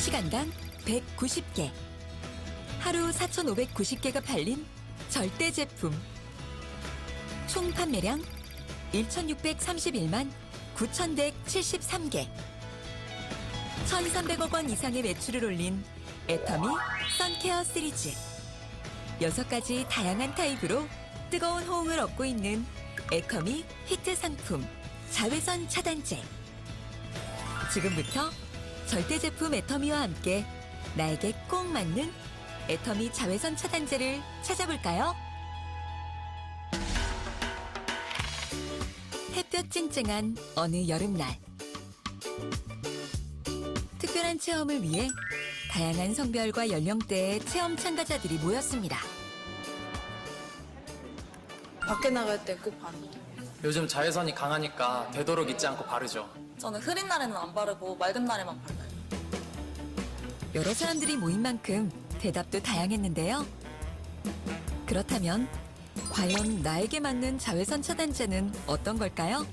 시간당 190개. 하루 4,590개가 팔린 절대 제품. 총 판매량 1,631만 9,173개. 1,300억 원 이상의 매출을 올린 애터미 선케어 시리즈. 6가지 다양한 타입으로 뜨거운 호응을 얻고 있는 애터미 히트 상품 자외선 차단제. 지금부터 절대 제품 애터미와 함께 나에게 꼭 맞는 애터미 자외선 차단제를 찾아볼까요? 햇볕 쨍쨍한 어느 여름날, 특별한 체험을 위해 다양한 성별과 연령대의 체험 참가자들이 모였습니다. 밖에 나갈 때 꼭 바르고. 요즘 자외선이 강하니까 되도록 잊지 않고 바르죠. 저는 흐린 날에는 안 바르고 맑은 날에만 발라요. 여러 사람들이 모인 만큼 대답도 다양했는데요. 그렇다면 과연 나에게 맞는 자외선 차단제는 어떤 걸까요?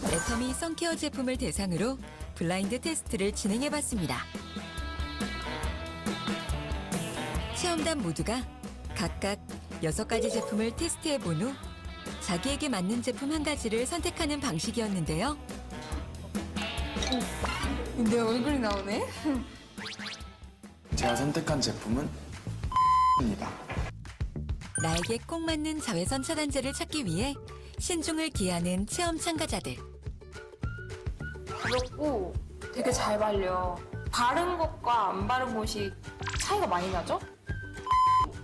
애터미 선케어 제품을 대상으로 블라인드 테스트를 진행해봤습니다. 체험단 모두가 각각 6가지 제품을 테스트해본 후 자기에게 맞는 제품 한 가지를 선택하는 방식이었는데요. 내 얼굴이 나오네? 제가 선택한 제품은 입니다. 나에게 꼭 맞는 자외선 차단제를 찾기 위해 신중을 기하는 체험 참가자들. 가볍고 되게 잘 발려. 바른 것과 안 바른 것이 차이가 많이 나죠?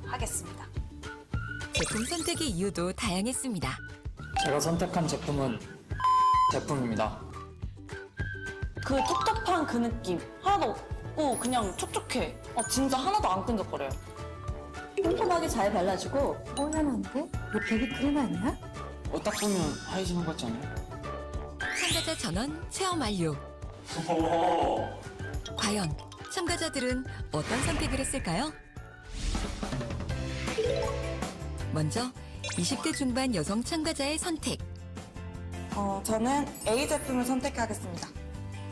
하겠습니다. 제품 선택의 이유도 다양했습니다. 제가 선택한 제품은 제품입니다. 그 텁텁한 그 느낌 하나도 없고 그냥 촉촉해. 진짜 하나도 안 끈적거려요. 꼼꼼하게 잘 발라주고 뽀얀한데? 이거 베비크림 아니야? 딱 보면 하얘지는 것 같지 않아요? 참가자 전원 체험 완료. 과연 참가자들은 어떤 선택을 했을까요? 먼저 20대 중반 여성 참가자의 선택. 저는 A 제품을 선택하겠습니다.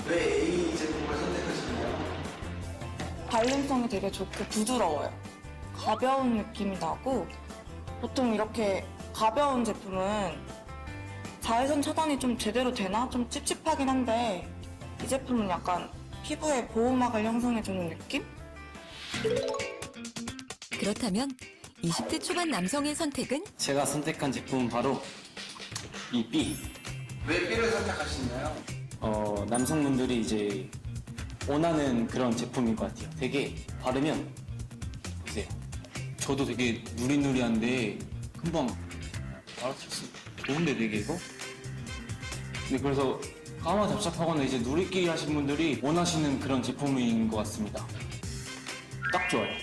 왜 A 제품을 선택하셨나요? 발림성이 되게 좋고 부드러워요. 가벼운 느낌이 나고, 보통 이렇게 가벼운 제품은 자외선 차단이 좀 제대로 되나? 좀 찝찝하긴 한데 이 제품은 약간 피부에 보호막을 형성해주는 느낌? 그렇다면 20대 초반 남성의 선택은? 제가 선택한 제품은 바로 이 B. 왜 B를 선택하셨나요? 남성분들이 이제 원하는 그런 제품인 것 같아요. 되게 바르면 보세요. 저도 되게 누리누리한데 금방 알아챘어. 좋은데 되게 이거? 네, 그래서 가마 잡작하거나 이제 누리끼리 하신 분들이 원하시는 그런 제품인 것 같습니다. 딱 좋아요.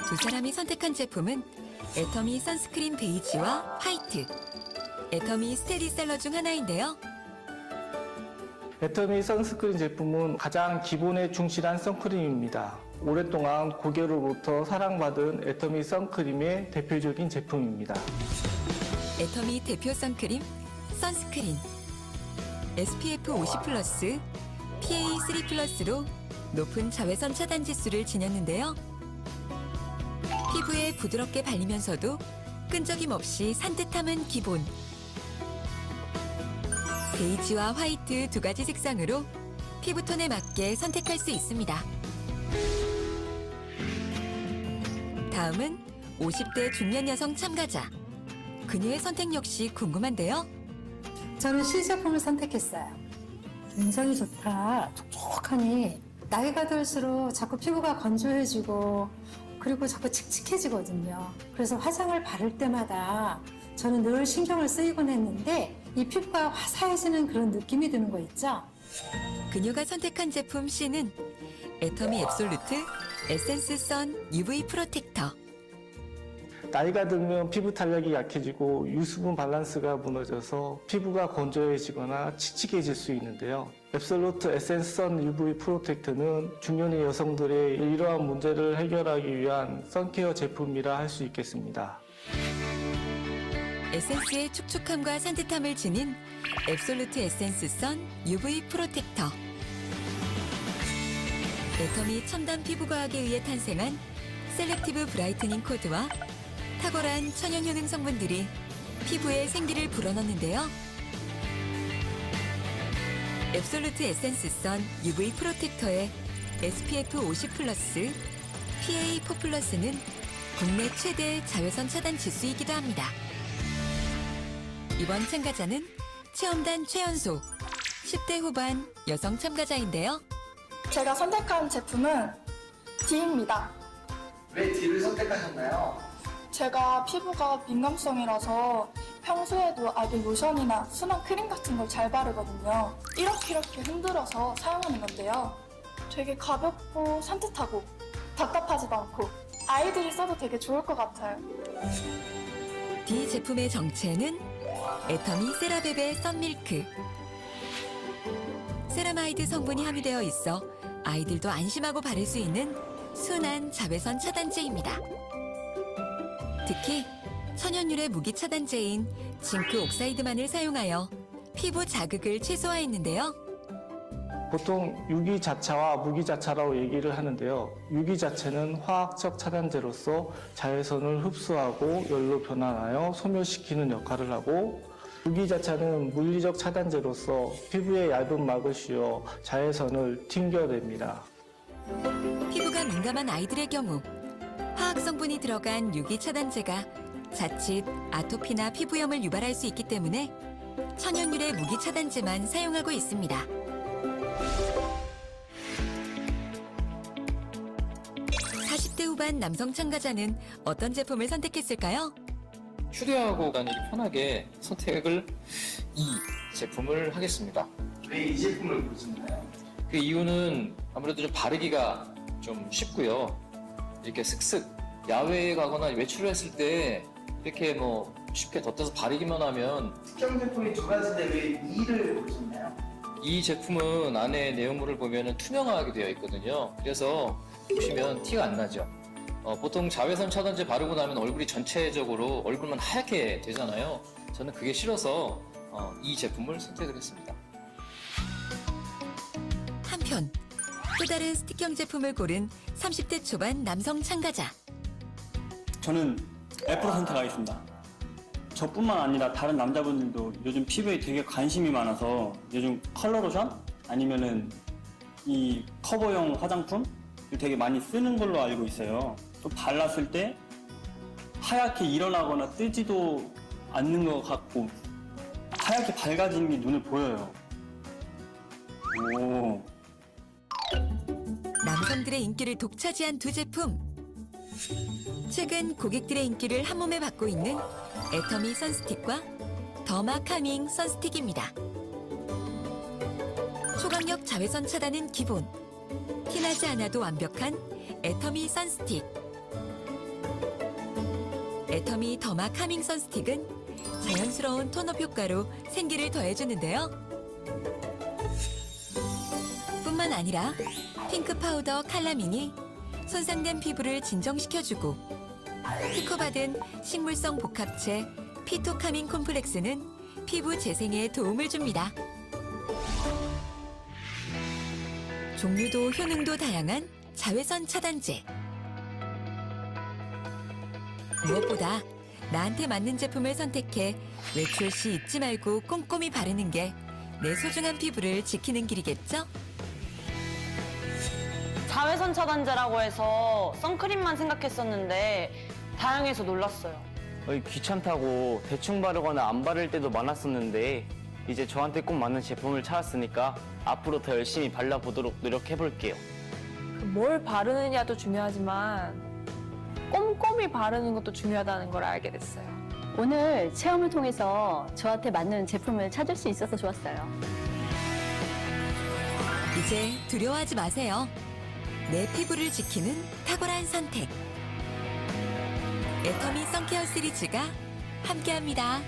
두 사람이 선택한 제품은 애터미 선스크린 베이지와 화이트, 애터미 스테디셀러 중 하나인데요. 애터미 선스크린 제품은 가장 기본에 충실한 선크림입니다. 오랫동안 고객으로부터 사랑받은 애터미 선크림의 대표적인 제품입니다. 애터미 대표 선크림, 선스크린. SPF 50+, PA3 플러스로 높은 자외선 차단 지수를 지녔는데요. 피부에 부드럽게 발리면서도 끈적임 없이 산뜻함은 기본. 베이지와 화이트 2가지 색상으로 피부톤에 맞게 선택할 수 있습니다. 다음은 50대 중년 여성 참가자. 그녀의 선택 역시 궁금한데요. 저는 C 제품을 선택했어요. 인상이 좋다. 촉촉하니 나이가 들수록 자꾸 피부가 건조해지고 그리고 자꾸 칙칙해지거든요. 그래서 화장을 바를 때마다 저는 늘 신경을 쓰이곤 했는데 이 피부가 화사해지는 그런 느낌이 드는 거 있죠? 그녀가 선택한 제품 C는 애터미 앱솔루트 에센스 선 UV 프로텍터. 나이가 들면 피부 탄력이 약해지고 유수분 밸런스가 무너져서 피부가 건조해지거나 칙칙해질 수 있는데요. 앱솔루트 에센스 선 UV 프로텍터는 중년의 여성들의 이러한 문제를 해결하기 위한 선케어 제품이라 할 수 있겠습니다. 에센스의 촉촉함과 산뜻함을 지닌 앱솔루트 에센스 선 UV 프로텍터. 애터미 첨단 피부과학에 의해 탄생한 셀렉티브 브라이트닝 코드와 탁월한 천연 효능 성분들이 피부에 생기를 불어넣는데요. 앱솔루트 에센스 선 UV 프로텍터의 SPF 50 플러스, PA4 플러스는 국내 최대 자외선 차단 지수이기도 합니다. 이번 참가자는 체험단 최연소 10대 후반 여성 참가자인데요. 제가 선택한 제품은 D입니다. 왜 D를 선택하셨나요? 제가 피부가 민감성이라서 평소에도 아기 로션이나 순한 크림 같은 걸 잘 바르거든요. 이렇게 흔들어서 사용하는 건데요. 되게 가볍고 산뜻하고 답답하지도 않고 아이들이 써도 되게 좋을 것 같아요. D 제품의 정체는 애터미 세라베베 썬밀크. 세라마이드 성분이 함유되어 있어 아이들도 안심하고 바를 수 있는 순한 자외선 차단제입니다. 특히 천연유래 무기 차단제인 징크 옥사이드만을 사용하여 피부 자극을 최소화했는데요. 보통 유기자차와 무기자차라고 얘기를 하는데요. 유기자체는 화학적 차단제로서 자외선을 흡수하고 열로 변환하여 소멸시키는 역할을 하고, 무기자차는 물리적 차단제로서 피부에 얇은 막을 씌워 자외선을 튕겨냅니다. 피부가 민감한 아이들의 경우 화학 성분이 들어간 유기 차단제가 자칫 아토피나 피부염을 유발할 수 있기 때문에 천연유래 무기 차단제만 사용하고 있습니다. (40대) 후반 남성 참가자는 어떤 제품을 선택했을까요? 휴대하고 다니기 편하게 선택을 이 제품을 하겠습니다. 왜 이 제품을 고르셨나요? 그 이유는 아무래도 좀 바르기가 좀 쉽고요. 이렇게 슥슥 야외에 가거나 외출을 했을 때 이렇게 뭐 쉽게 덧대서 바르기만 하면. 특정 제품이 두 가지인데 왜 E를 고르셨나요? 이 제품은 안에 내용물을 보면 투명하게 되어 있거든요. 그래서 보시면 티가 안 나죠. 보통 자외선 차단제 바르고 나면 얼굴이 전체적으로 얼굴만 하얗게 되잖아요. 저는 그게 싫어서 이 제품을 선택을 했습니다. 한편 또 다른 스틱형 제품을 고른 30대 초반 남성 참가자. 저는 F로 선택하겠습니다. 저뿐만 아니라 다른 남자분들도 요즘 피부에 되게 관심이 많아서 요즘 컬러 로션 아니면은 이 커버용 화장품 되게 많이 쓰는 걸로 알고 있어요. 또 발랐을 때 하얗게 일어나거나 뜨지도 않는 것 같고 하얗게 밝아지는 게 눈에 보여요. 오. 남성들의 인기를 독차지한 두 제품. 최근 고객들의 인기를 한몸에 받고 있는 애터미 선스틱과 더마 카밍 선스틱입니다. 초강력 자외선 차단은 기본, 티나지 않아도 완벽한 애터미 선스틱. 애터미 더마 카밍 선스틱은 자연스러운 톤업 효과로 생기를 더해주는데요. 뿐만 아니라 핑크 파우더 칼라민이 손상된 피부를 진정시켜주고, 특허받은 식물성 복합체 피토카민 콤플렉스는 피부 재생에 도움을 줍니다. 종류도 효능도 다양한 자외선 차단제. 무엇보다 나한테 맞는 제품을 선택해 외출 시 잊지 말고 꼼꼼히 바르는 게 내 소중한 피부를 지키는 길이겠죠? 자외선 차단제라고 해서 선크림만 생각했었는데 다양해서 놀랐어요. 귀찮다고 대충 바르거나 안 바를 때도 많았었는데 이제 저한테 꼭 맞는 제품을 찾았으니까 앞으로 더 열심히 발라보도록 노력해볼게요. 뭘 바르느냐도 중요하지만 꼼꼼히 바르는 것도 중요하다는 걸 알게 됐어요. 오늘 체험을 통해서 저한테 맞는 제품을 찾을 수 있어서 좋았어요. 이제 두려워하지 마세요. 내 피부를 지키는 탁월한 선택. 애터미 선케어 시리즈가 함께합니다.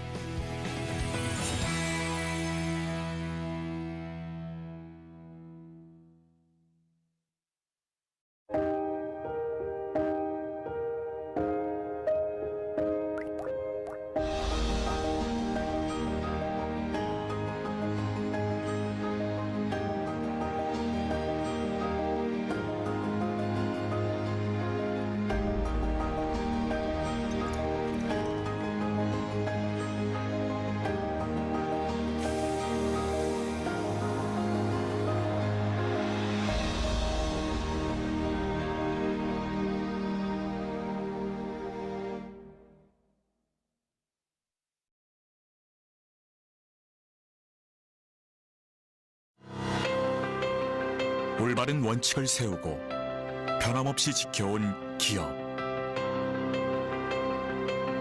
올바른 원칙을 세우고 변함없이 지켜온 기업.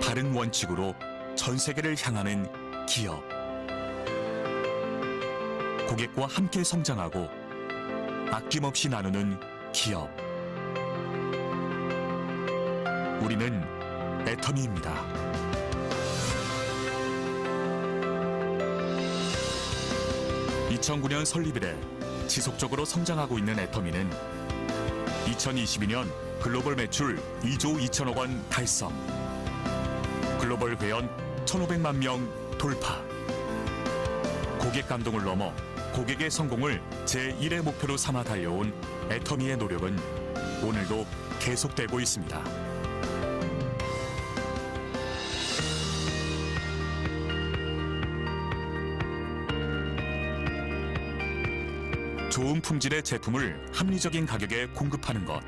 바른 원칙으로 전 세계를 향하는 기업. 고객과 함께 성장하고 아낌없이 나누는 기업. 우리는 애터미입니다. 2009년 설립 이래 지속적으로 성장하고 있는 애터미는 2022년 글로벌 매출 2조 2천억 원 달성, 글로벌 회원 1,500만 명 돌파. 고객 감동을 넘어 고객의 성공을 제1의 목표로 삼아 달려온 애터미의 노력은 오늘도 계속되고 있습니다. 좋은 품질의 제품을 합리적인 가격에 공급하는 것.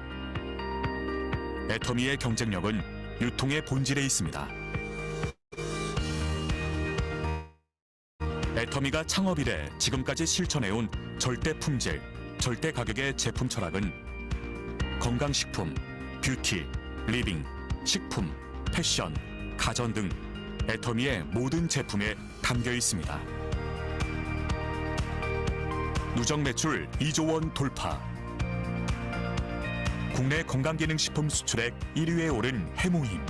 애터미의 경쟁력은 유통의 본질에 있습니다. 애터미가 창업 이래 지금까지 실천해온 절대 품질, 절대 가격의 제품 철학은 건강식품, 뷰티, 리빙, 식품, 패션, 가전 등 애터미의 모든 제품에 담겨 있습니다. 누적 매출 2조 원 돌파. 국내 건강기능식품 수출액 1위에 오른 해모힘.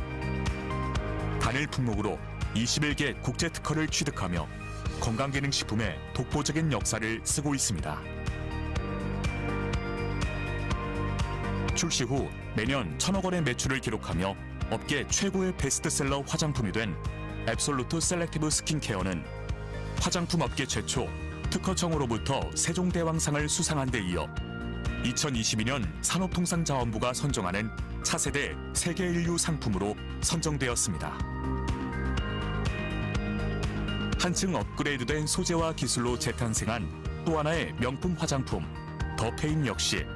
단일 품목으로 21개 국제특허를 취득하며 건강기능식품의 독보적인 역사를 쓰고 있습니다. 출시 후 매년 1,000억 원의 매출을 기록하며 업계 최고의 베스트셀러 화장품이 된 앱솔루트 셀렉티브 스킨케어는 화장품 업계 최초 특허청으로부터 세종대왕상을 수상한 데 이어 2022년 산업통상자원부가 선정하는 차세대 세계인류 상품으로 선정되었습니다. 한층 업그레이드된 소재와 기술로 재탄생한 또 하나의 명품 화장품 더페인 역시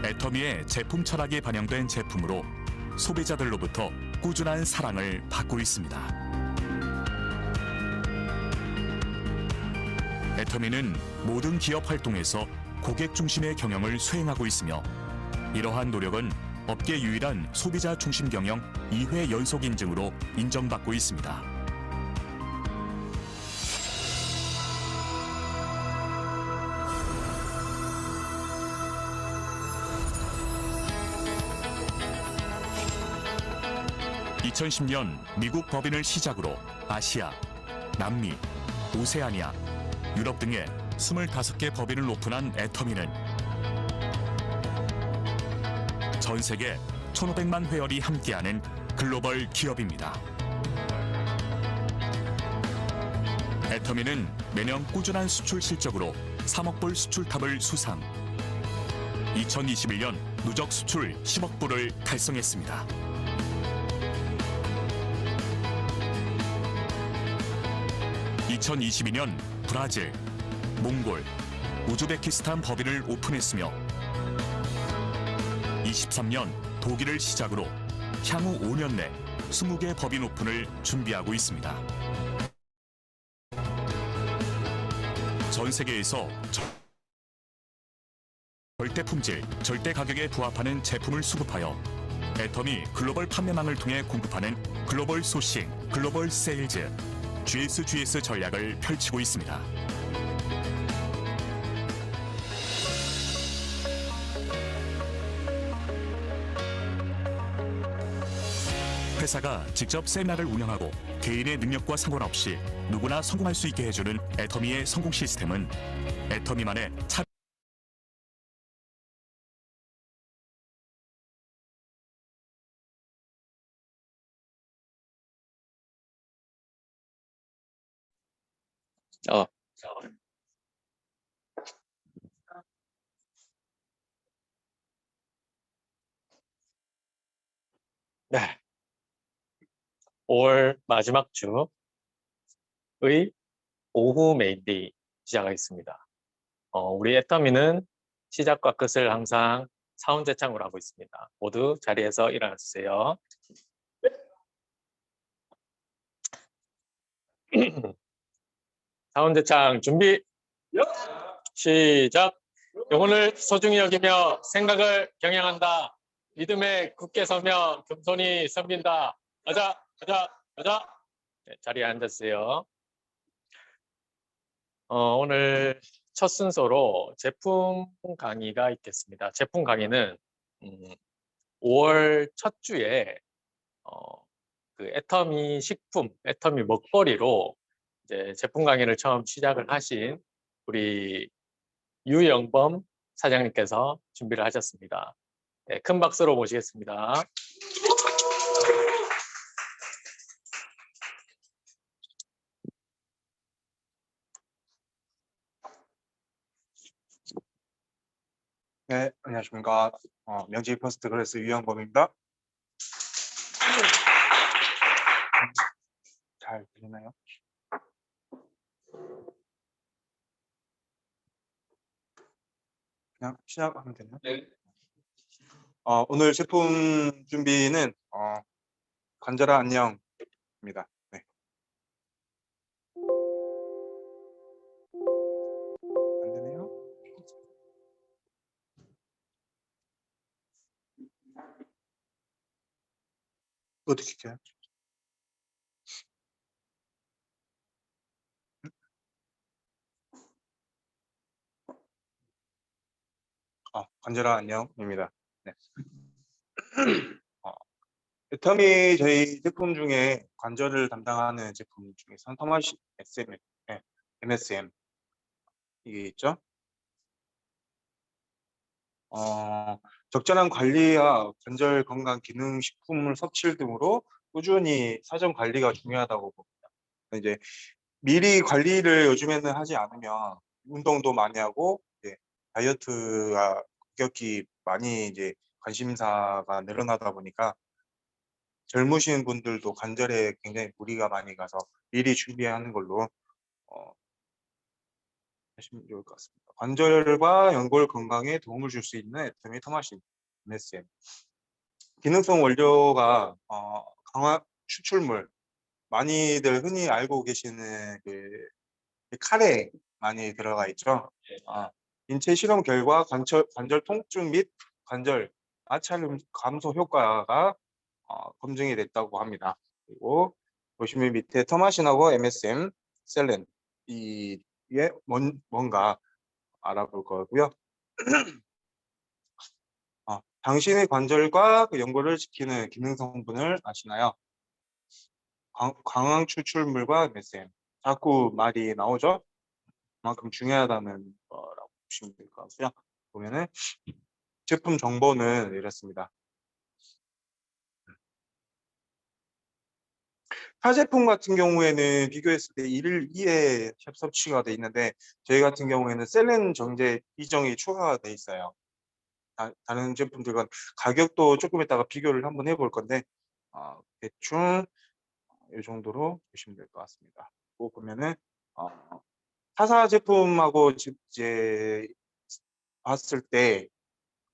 애터미의 제품 철학이 반영된 제품으로 소비자들로부터 꾸준한 사랑을 받고 있습니다. 애터미는 모든 기업 활동에서 고객 중심의 경영을 수행하고 있으며 이러한 노력은 업계 유일한 소비자 중심 경영 2회 연속 인증으로 인정받고 있습니다. (2010년) 미국 법인을 시작으로 아시아, 남미, 오세아니아, 유럽 등의 25개 법인을 오픈한 애터미는 전 세계 1,500만 회원이 함께하는 글로벌 기업입니다. 애터미는 매년 꾸준한 수출 실적으로 3억 불 수출탑을 수상, 2021년 누적 수출 10억 불을 달성했습니다. (2022년) 브라질, 몽골, 우즈베키스탄 법인을 오픈했으며 23년 독일을 시작으로 향후 5년 내 20개 법인 오픈을 준비하고 있습니다. 전 세계에서 절대 품질, 절대 가격에 부합하는 제품을 수급하여 애터미 글로벌 판매망을 통해 공급하는 글로벌 소싱, 글로벌 세일즈, GSGS 전략을 펼치고 있습니다. 회사가 직접 세미나를 운영하고 개인의 능력과 상관없이 누구나 성공할 수 있게 해주는 애터미의 성공 시스템은 애터미만의 네. 5월 마지막 주의 오후 메인데이 시작하겠습니다. 우리 애터미는 시작과 끝을 항상 사운제창으로 하고 있습니다. 모두 자리에서 일어나 주세요. 사운제창 준비, 시작! 영혼을 소중히 여기며 생각을 경영한다. 믿음에 굳게 서며 겸손히 섬긴다. 가자, 가자, 가자. 네, 자리에 앉으세요. 오늘 첫 순서로 제품 강의가 있겠습니다. 제품 강의는 5월 첫 주에 그 애터미 식품, 애터미 먹거리로 이제 제품 강의를 처음 시작을 하신 우리 유영범 사장님께서 준비를 하셨습니다. 네, 큰 박수로 모시겠습니다. 네, 안녕하십니까. 명지 퍼스트 그래스 유영범입니다. 잘 들리나요? 그냥 시작하면 되나요? 네. 오늘 제품 준비는 관절아 안녕입니다. 네. 안 되네요. 어떻게 해요? 관절아 안녕입니다. 네. 애터미 저희 제품 중에 관절을 담당하는 제품 중에서 터마시 SM, 네, MSM 이게 있죠. 적절한 관리와 관절 건강 기능 식품을 섭취 등으로 꾸준히 사전 관리가 중요하다고 봅니다. 이제 미리 관리를 요즘에는 하지 않으면 운동도 많이 하고 이제 다이어트가 급격히 많이 이제 관심사가 늘어나다 보니까 젊으신 분들도 관절에 굉장히 무리가 많이 가서 미리 준비하는 걸로 하시면 좋을 것 같습니다. 관절과 연골 건강에 도움을 줄 수 있는 애터미 토마신 MSM. 기능성 원료가 강화 추출물, 많이들 흔히 알고 계시는 그 카레 많이 들어가 있죠. 인체 실험 결과 관절 통증 및 관절 마찰 감소 효과가 검증이 됐다고 합니다. 그리고 보시면 밑에 터마신하고 MSM, 셀렌 이게 뭔가 알아볼 거고요. 당신의 관절과 그 연골을 지키는 기능 성분을 아시나요? 광학 추출물과 MSM. 자꾸 말이 나오죠? 그만큼 중요하다는 거라고 보시면 될 것 같고요. 보면은 제품 정보는 이렇습니다. 타 제품 같은 경우에는 비교했을 때 1일 2회 섭취가 돼 있는데 저희 같은 경우에는 셀렌 정제 이정이 추가가 돼 있어요. 다른 제품들과 가격도 조금 이따가 비교를 한번 해볼 건데 대충 이 정도로 보시면 될 것 같습니다. 또 보면은 타사 제품하고 이제 봤을 때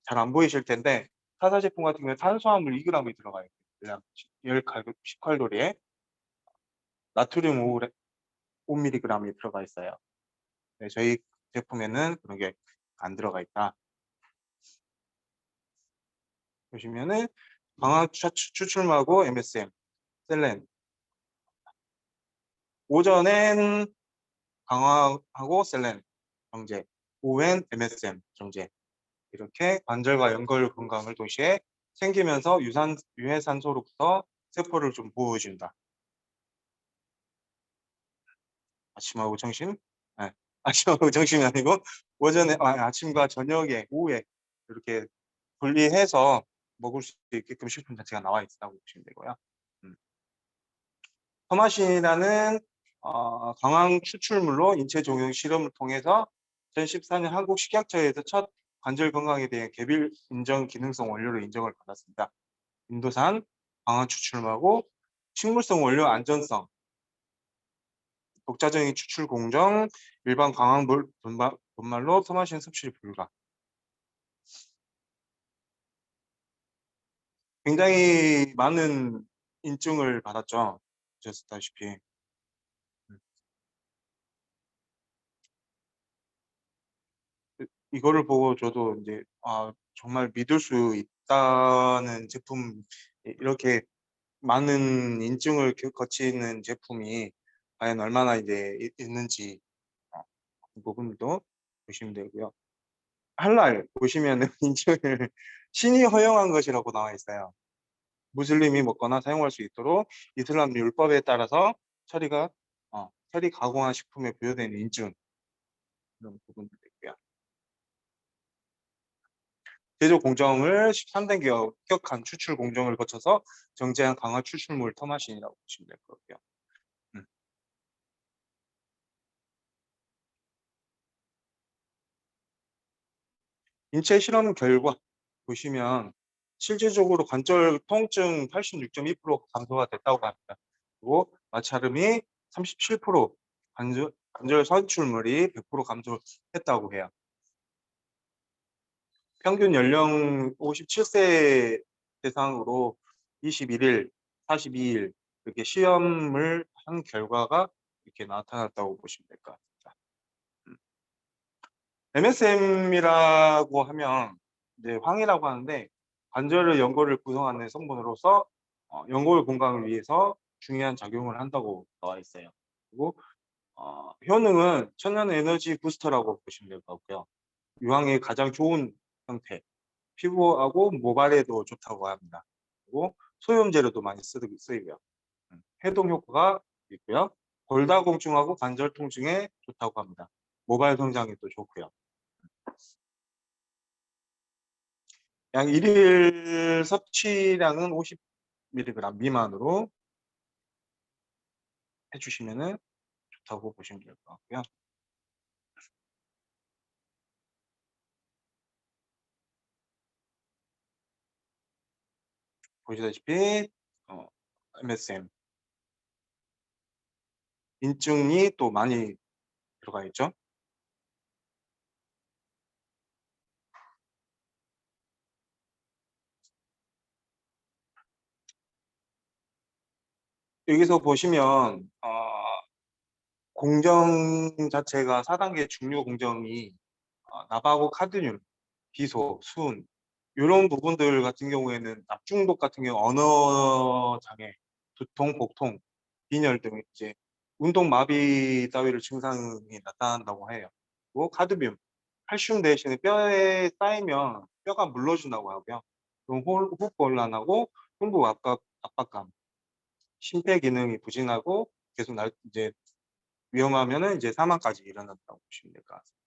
잘 안 보이실 텐데 타사 제품 같은 경우에 탄수화물 2g이 들어가 있고요. 10칼로리에 나트륨 5mg이 들어가 있어요. 네, 저희 제품에는 그런 게 안 들어가 있다. 보시면은 광학 추출물하고 MSM, 셀렌. 오전엔 강화하고 셀렌 정제, 오후엔 MSM 정제. 이렇게 관절과 연골 건강을 동시에 챙기면서 유해산소로부터 세포를 좀 보호해준다. 아침하고 점심? 네. 아침하고 점심이 아니고 오전에 아침과 저녁에 오후에 이렇게 분리해서 먹을 수 있게끔 식품 자체가 나와 있다고 보시면 되고요. 토마신이라는 광학 추출물로 인체 종용 실험을 통해서 2014년 한국 식약처에서 첫 관절 건강에 대한 개별 인정 기능성 원료로 인정을 받았습니다. 인도산 광학 추출물하고 식물성 원료 안전성, 독자적인 추출 공정, 일반 광학물 분말로 토마신 섭취 불가. 굉장히 많은 인증을 받았죠. 보셨다시피. 이거를 보고 저도 이제 정말 믿을 수 있다는 제품, 이렇게 많은 인증을 거치는 제품이 과연 얼마나 이제 있는지 그 부분도 보시면 되고요. 할랄 보시면은 인증을 신이 허용한 것이라고 나와 있어요. 무슬림이 먹거나 사용할 수 있도록 이슬람 율법에 따라서 처리 가공한 식품에 부여되는 인증, 이런 부분도 있고요. 제조 공정을 13단계 엄격한 추출 공정을 거쳐서 정제한 강화 추출물 터마신이라고 보시면 될 거고요. 인체 실험 결과 보시면 실질적으로 관절 통증 86.2% 감소가 됐다고 합니다. 그리고 마찰음이 37%, 관절 선출물이 100% 감소했다고 해요. 평균 연령 57세 대상으로 21일, 42일 이렇게 시험을 한 결과가 이렇게 나타났다고 보시면 될 것 같습니다. MSM이라고 하면 이제 황이라고 하는데 관절의 연골을 구성하는 성분으로서 연골 건강을 위해서 중요한 작용을 한다고 나와 있어요. 그리고 효능은 천연 에너지 부스터라고 보시면 될 것 같고요. 유황의 가장 좋은 형태, 피부하고 모발에도 좋다고 합니다. 그리고 소염 재료도 많이 쓰이고요. 해독 효과가 있고요. 골다공증하고 관절 통증에 좋다고 합니다. 모발 성장에도 좋고요. 약 1일 섭취량은 50mg 미만으로 해주시면 좋다고 보시면 될 것 같고요. 보시다시피 MSM 인증이 또 많이 들어가 있죠. 여기서 보시면 공정 자체가 4단계 중요 공정이 나바고 카드뮴, 비소, 수은 이런 부분들 같은 경우에는 납중독 같은 경우 언어 장애, 두통, 복통, 빈혈 등 이제 운동 마비 따위를 증상이 나타난다고 해요. 그리고 카드뮴, 칼슘 대신에 뼈에 쌓이면 뼈가 물러준다고 하고요. 그럼 호흡 곤란하고 흉부 압박감, 심폐 기능이 부진하고 계속 이제 위험하면은 이제 사망까지 일어난다고 보시면 될 것 같습니다.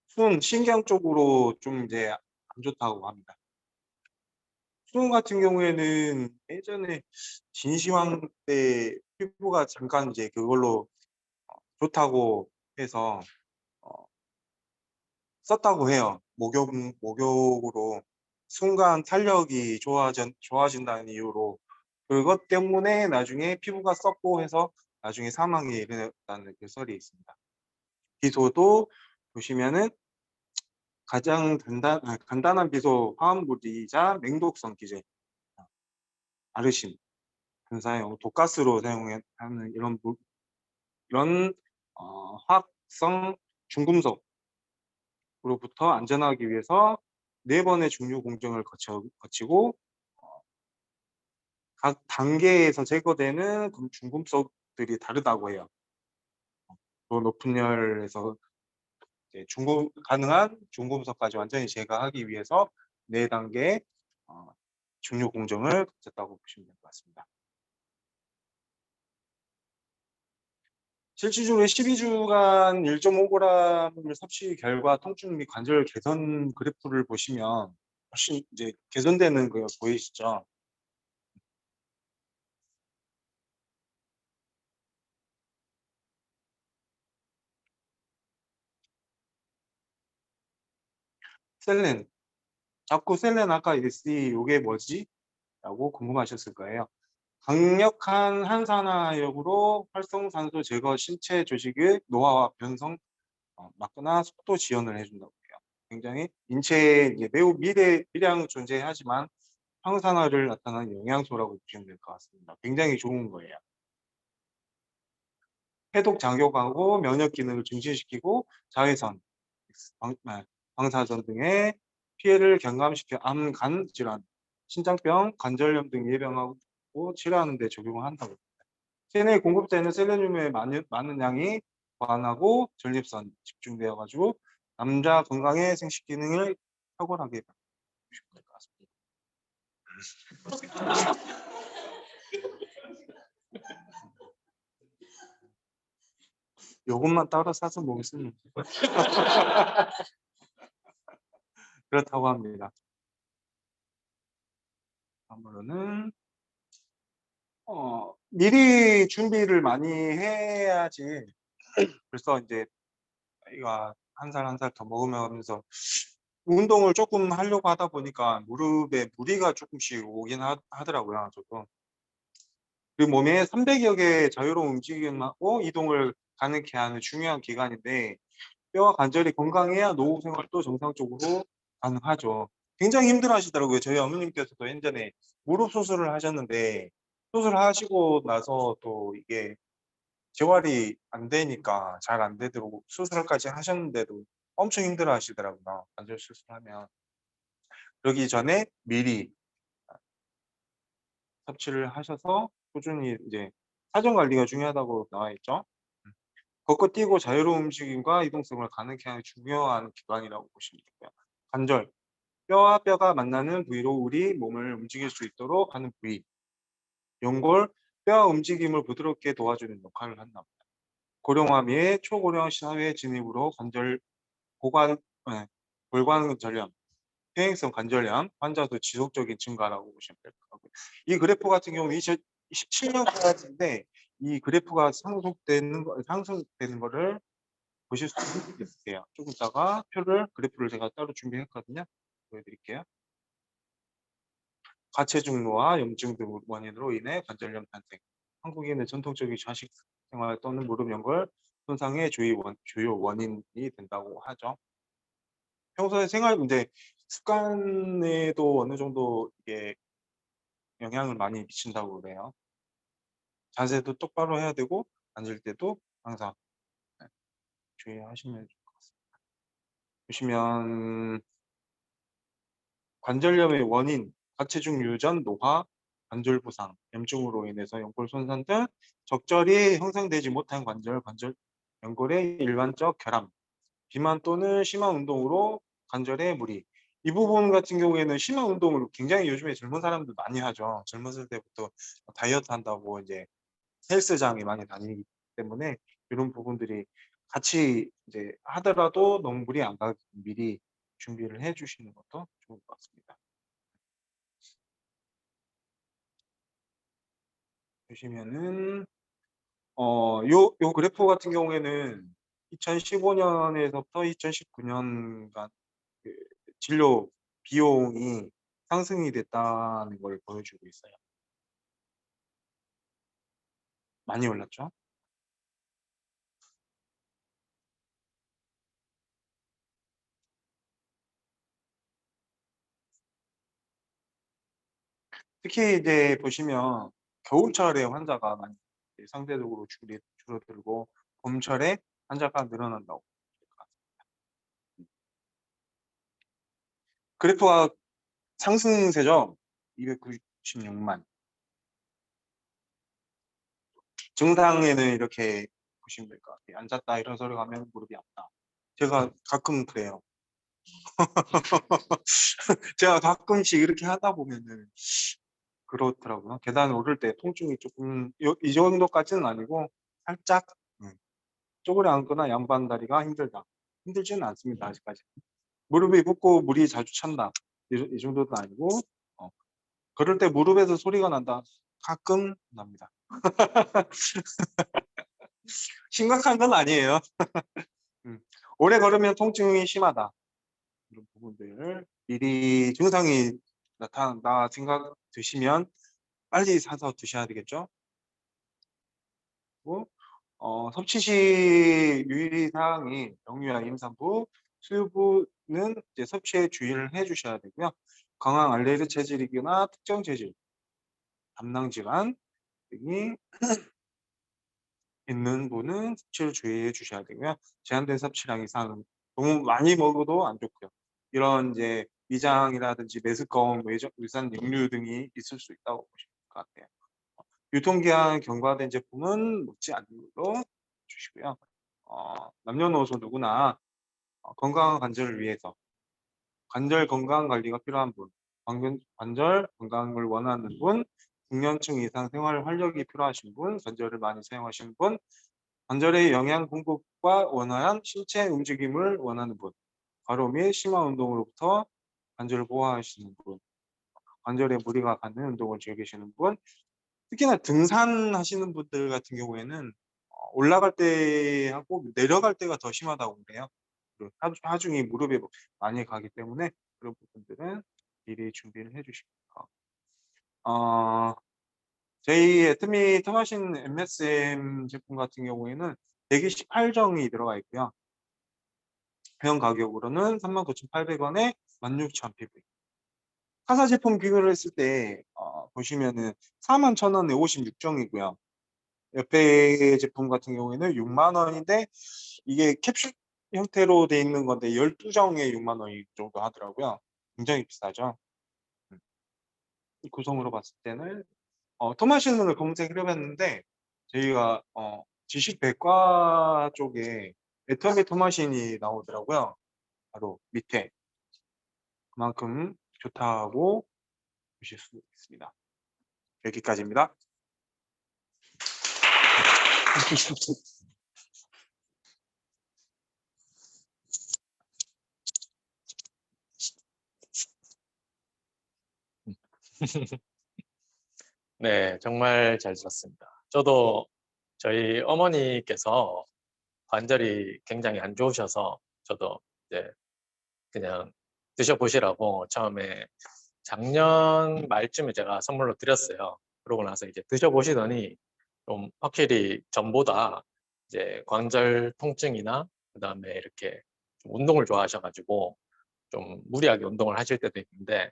수은 신경 쪽으로 좀 이제 안 좋다고 합니다. 수은 같은 경우에는 예전에 진시황 때 피부가 잠깐 이제 그걸로 좋다고 해서 썼다고 해요. 목욕으로 순간 탄력이 좋아진다는 이유로 그것 때문에 나중에 피부가 썩고 해서 나중에 사망에 이르렀다는 그 설이 있습니다. 비소도 보시면은 가장 간단한 비소 화합물이자 맹독성 기제, 아르신 분사용 독가스로 사용하는 이런 화학성 중금속으로부터 안전하기 위해서 4번의 중류 공정을 거치고 각 단계에서 제거되는 중금속들이 다르다고 해요. 더 높은 열에서 가능한 중금속까지 완전히 제거하기 위해서 4단계 중류 공정을 거쳤다고 보시면 될 것 같습니다. 실질적으로 12주간 1.5g을 섭취 결과 통증 및 관절 개선 그래프를 보시면 훨씬 이제 개선되는 거 보이시죠? 셀렌. 자꾸 셀렌 아까 SE 이게 뭐지? 라고 궁금하셨을 거예요. 강력한 항산화력으로 활성산소 제거 신체 조직의 노화와 변성 막거나 속도 지연을 해준다고 해요. 굉장히 인체에 이제 매우 미량 존재하지만 항산화를 나타내는 영양소라고 보시면 될 것 같습니다. 굉장히 좋은 거예요. 해독 장벽하고 면역 기능을 증진시키고 자외선, 방사선 등의 피해를 경감시켜 암, 간 질환, 신장병, 관절염 등 예방하고 치료하는 데 적용을 한다고. 체내에 공급되는 셀레늄의 많은 양이 관하고 전립선 집중되어 가지고 남자 건강의 생식 기능을 탁월하게 바꾸실 것 같습니다. 요것만 따로 사서 먹으시면 그렇다고 합니다. 다음으로는 미리 준비를 많이 해야지 벌써 이제 아이가 한 살 한 살 더 먹으면서 운동을 조금 하려고 하다 보니까 무릎에 무리가 조금씩 오긴 하더라고요, 저도. 그 몸에 300여 개의 자유로운 움직임하고 이동을 가능케 하는 중요한 기관인데 뼈와 관절이 건강해야 노후 생활도 정상적으로 가능하죠. 굉장히 힘들어 하시더라고요. 저희 어머님께서도 예전에 무릎 수술을 하셨는데 수술하시고 나서 또 이게 재활이 안 되니까 잘 안 되도록 수술까지 하셨는데도 엄청 힘들어 하시더라고요. 관절 수술하면. 그러기 전에 미리 섭취를 하셔서 꾸준히 이제 사전 관리가 중요하다고 나와 있죠. 걷고 뛰고 자유로운 움직임과 이동성을 가능케 하는 중요한 기관이라고 보시면 되고요. 관절, 뼈와 뼈가 만나는 부위로 우리 몸을 움직일 수 있도록 하는 부위. 연골, 뼈와 움직임을 부드럽게 도와주는 역할을 한답니다. 고령화 및 초고령 사회 진입으로 골관 전염, 퇴행성 관절염 환자도 지속적인 증가라고 보시면 될 것 같고요. 이 그래프 같은 경우는 2017년까지인데 이 그래프가 상승되는 거를 보실 수 있으세요. 조금 있다가 그래프를 제가 따로 준비했거든요. 보여드릴게요. 과체중노화, 염증 등 원인으로 인해 관절염 탄생. 한국인의 전통적인 좌식 생활 또는 무릎 연골 손상의 주요 원인이 된다고 하죠. 평소에 생활 문제, 습관에도 어느 정도 이게 영향을 많이 미친다고 그래요. 자세도 똑바로 해야 되고 앉을 때도 항상 주의하시면 좋을 것 같습니다. 보시면 관절염의 원인, 과체중 유전, 노화, 관절 부상, 염증으로 인해서 연골 손상 등 적절히 형성되지 못한 관절 연골의 일반적 결함, 비만 또는 심한 운동으로 관절의 무리. 이 부분 같은 경우에는 심한 운동을 굉장히 요즘에 젊은 사람들 많이 하죠. 젊었을 때부터 다이어트 한다고 이제 헬스장에 많이 다니기 때문에 이런 부분들이 같이 이제 하더라도 너무 무리 안 가게 미리 준비를 해 주시는 것도 좋을 것 같습니다. 보시면은 요 그래프 같은 경우에는 2015년에서부터 2019년간 그 진료 비용이 상승이 됐다는 걸 보여주고 있어요. 많이 올랐죠? 특히 이제 보시면 겨울철에 환자가 많이 상대적으로 줄어들고 봄철에 환자가 늘어난다고. 그래프가 상승세죠? 296만. 증상에는 이렇게 보시면 될 것 같아요. 앉았다 이런 소리 가면 무릎이 아프다. 제가 가끔 그래요. 제가 가끔씩 이렇게 하다 보면은 그렇더라고요. 계단 오를 때 통증이 조금 이 정도까지는 아니고 살짝 쪼그려 앉거나 양반 다리가 힘들다. 힘들지는 않습니다. 아직까지. 무릎이 붓고 물이 자주 찬다. 이 정도도 아니고 걸을 때 무릎에서 소리가 난다. 가끔 납니다. 심각한 건 아니에요. 오래 걸으면 통증이 심하다. 이런 부분들 미리 증상이 나타난다 생각 드시면 빨리 사서 드셔야 되겠죠. 그리고 섭취 시 유의사항이 영유아, 임산부, 수유부는 이제 섭취에 주의를 해주셔야 되고요. 강한 알레르기 체질이거나 특정 체질, 담낭 질환 등이 있는 분은 섭취를 주의해 주셔야 되고요. 제한된 섭취량 이상은 너무 많이 먹어도 안 좋고요. 이런 이제 위장이라든지 메스꺼움, 위산 역류 등이 있을 수 있다고 보시면 될 것 같아요. 유통기한 경과된 제품은 먹지 않는 걸로 주시고요. 남녀노소 누구나 건강한 관절을 위해서 관절 건강 관리가 필요한 분, 관절 건강을 원하는 분, 중년층 이상 생활 활력이 필요하신 분, 관절을 많이 사용하시는 분, 관절의 영양 공급과 원활한 신체 움직임을 원하는 분, 과로 및 심한 운동으로부터 관절을 보호하시는 분, 관절에 무리가 가는 운동을 즐기시는 분, 특히나 등산하시는 분들 같은 경우에는 올라갈 때하고 내려갈 때가 더 심하다고 그래요. 하중이 무릎에 많이 가기 때문에 그런 부분들은 미리 준비를 해주시고요. 저희 애터미 터마신 MSM 제품 같은 경우에는 128정이 들어가 있고요. 회원 가격으로는 39,800원에 16,000PV. 타사 제품 비교를 했을 때 보시면은 41,000원에 56정이고요. 옆에 제품 같은 경우에는 6만 원인데 이게 캡슐 형태로 돼 있는 건데 12정에 6만 원 정도 하더라고요. 굉장히 비싸죠. 이 구성으로 봤을 때는 토마신을 검색을 해봤는데 저희가 지식백과 쪽에 애터미 토마신이 나오더라고요. 바로 밑에 그만큼 좋다고 보실 수 있습니다. 여기까지입니다. 네, 정말 잘 들었습니다. 저도 저희 어머니께서 관절이 굉장히 안 좋으셔서 저도 이제 그냥 드셔보시라고 처음에 작년 말쯤에 제가 선물로 드렸어요. 그러고 나서 이제 드셔보시더니 좀 확실히 전보다 이제 관절 통증이나 그다음에 이렇게 좀 운동을 좋아하셔가지고 좀 무리하게 운동을 하실 때도 있는데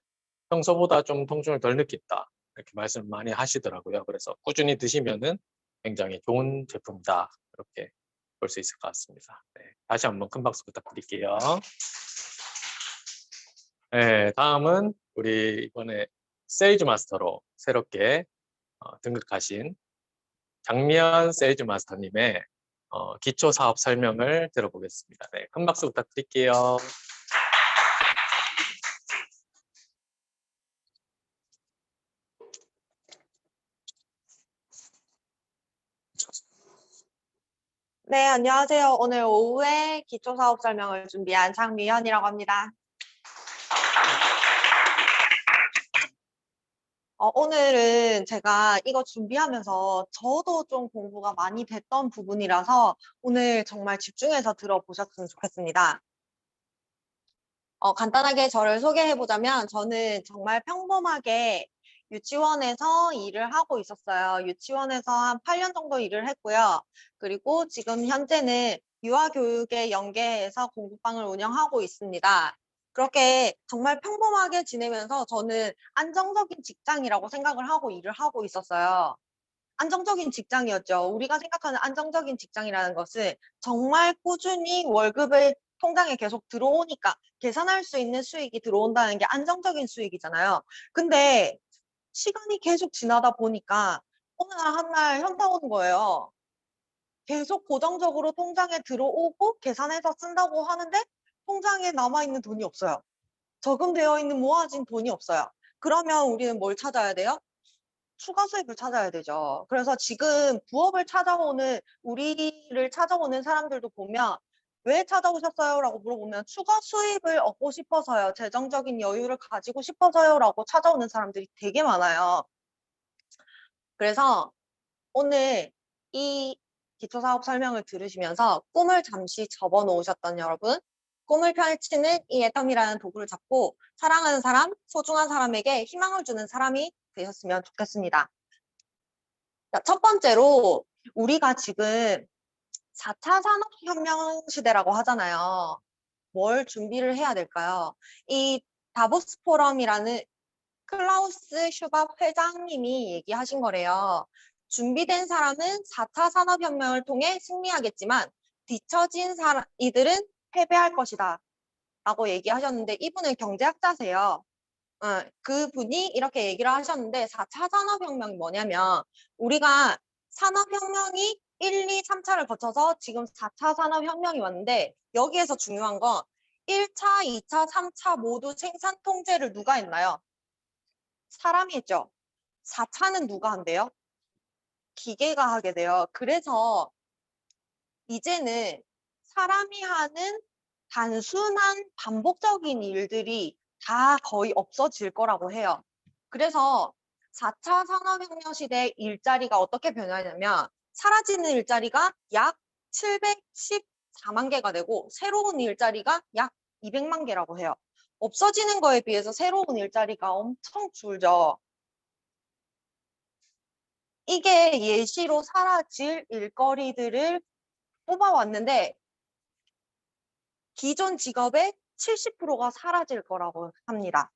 평소보다 좀 통증을 덜 느낀다 이렇게 말씀을 많이 하시더라고요. 그래서 꾸준히 드시면은 굉장히 좋은 제품이다 이렇게 볼 수 있을 것 같습니다. 네, 다시 한번 큰 박수 부탁드릴게요. 네, 다음은 우리 이번에 세일즈 마스터로 새롭게 등극하신 장미연 세일즈 마스터님의 기초 사업 설명을 들어보겠습니다. 네, 큰 박수 부탁드릴게요. 네, 안녕하세요. 오늘 오후에 기초사업 설명을 준비한 장미현이라고 합니다. 오늘은 제가 이거 준비하면서 저도 좀 공부가 많이 됐던 부분이라서 오늘 정말 집중해서 들어보셨으면 좋겠습니다. 간단하게 저를 소개해보자면 저는 정말 평범하게 유치원에서 일을 하고 있었어요. 유치원에서 한 8년 정도 일을 했고요. 그리고 지금 현재는 유아교육에 연계해서 공부방을 운영하고 있습니다. 그렇게 정말 평범하게 지내면서 저는 안정적인 직장이라고 생각을 하고 일을 하고 있었어요. 안정적인 직장이었죠. 우리가 생각하는 안정적인 직장이라는 것은 정말 꾸준히 월급을 통장에 계속 들어오니까 계산할 수 있는 수익이 들어온다는 게 안정적인 수익이잖아요. 근데 시간이 계속 지나다 보니까 어느 날 한 날 현타 오는 거예요. 계속 고정적으로 통장에 들어오고 계산해서 쓴다고 하는데 통장에 남아있는 돈이 없어요. 저금되어 있는 모아진 돈이 없어요. 그러면 우리는 뭘 찾아야 돼요? 추가 수입을 찾아야 되죠. 그래서 지금 부업을 찾아오는, 우리를 찾아오는 사람들도 보면 왜 찾아오셨어요? 라고 물어보면 추가 수입을 얻고 싶어서요. 재정적인 여유를 가지고 싶어서요. 라고 찾아오는 사람들이 되게 많아요. 그래서 오늘 이 기초사업 설명을 들으시면서 꿈을 잠시 접어놓으셨던 여러분, 꿈을 펼치는 이 애텀이라는 도구를 잡고 사랑하는 사람, 소중한 사람에게 희망을 주는 사람이 되셨으면 좋겠습니다. 자, 첫 번째로 우리가 지금 4차 산업혁명 시대라고 하잖아요. 뭘 준비를 해야 될까요? 이 다보스 포럼이라는 클라우스 슈밥 회장님이 얘기하신 거래요. 준비된 사람은 4차 산업혁명을 통해 승리하겠지만 뒤처진 이들은 패배할 것이다 라고 얘기하셨는데 이분은 경제학자세요. 그분이 이렇게 얘기를 하셨는데 4차 산업혁명이 뭐냐면 우리가 산업혁명이 1, 2, 3차를 거쳐서 지금 4차 산업혁명이 왔는데 여기에서 중요한 건 1차, 2차, 3차 모두 생산 통제를 누가 했나요? 사람이 했죠. 4차는 누가 한대요? 기계가 하게 돼요. 그래서 이제는 사람이 하는 단순한 반복적인 일들이 다 거의 없어질 거라고 해요. 그래서 4차 산업혁명 시대 일자리가 어떻게 변하냐면 사라지는 일자리가 약 714만 개가 되고 새로운 일자리가 약 200만 개라고 해요. 없어지는 거에 비해서 새로운 일자리가 엄청 줄죠. 이게 예시로 사라질 일거리들을 뽑아왔는데 기존 직업의 70%가 사라질 거라고 합니다.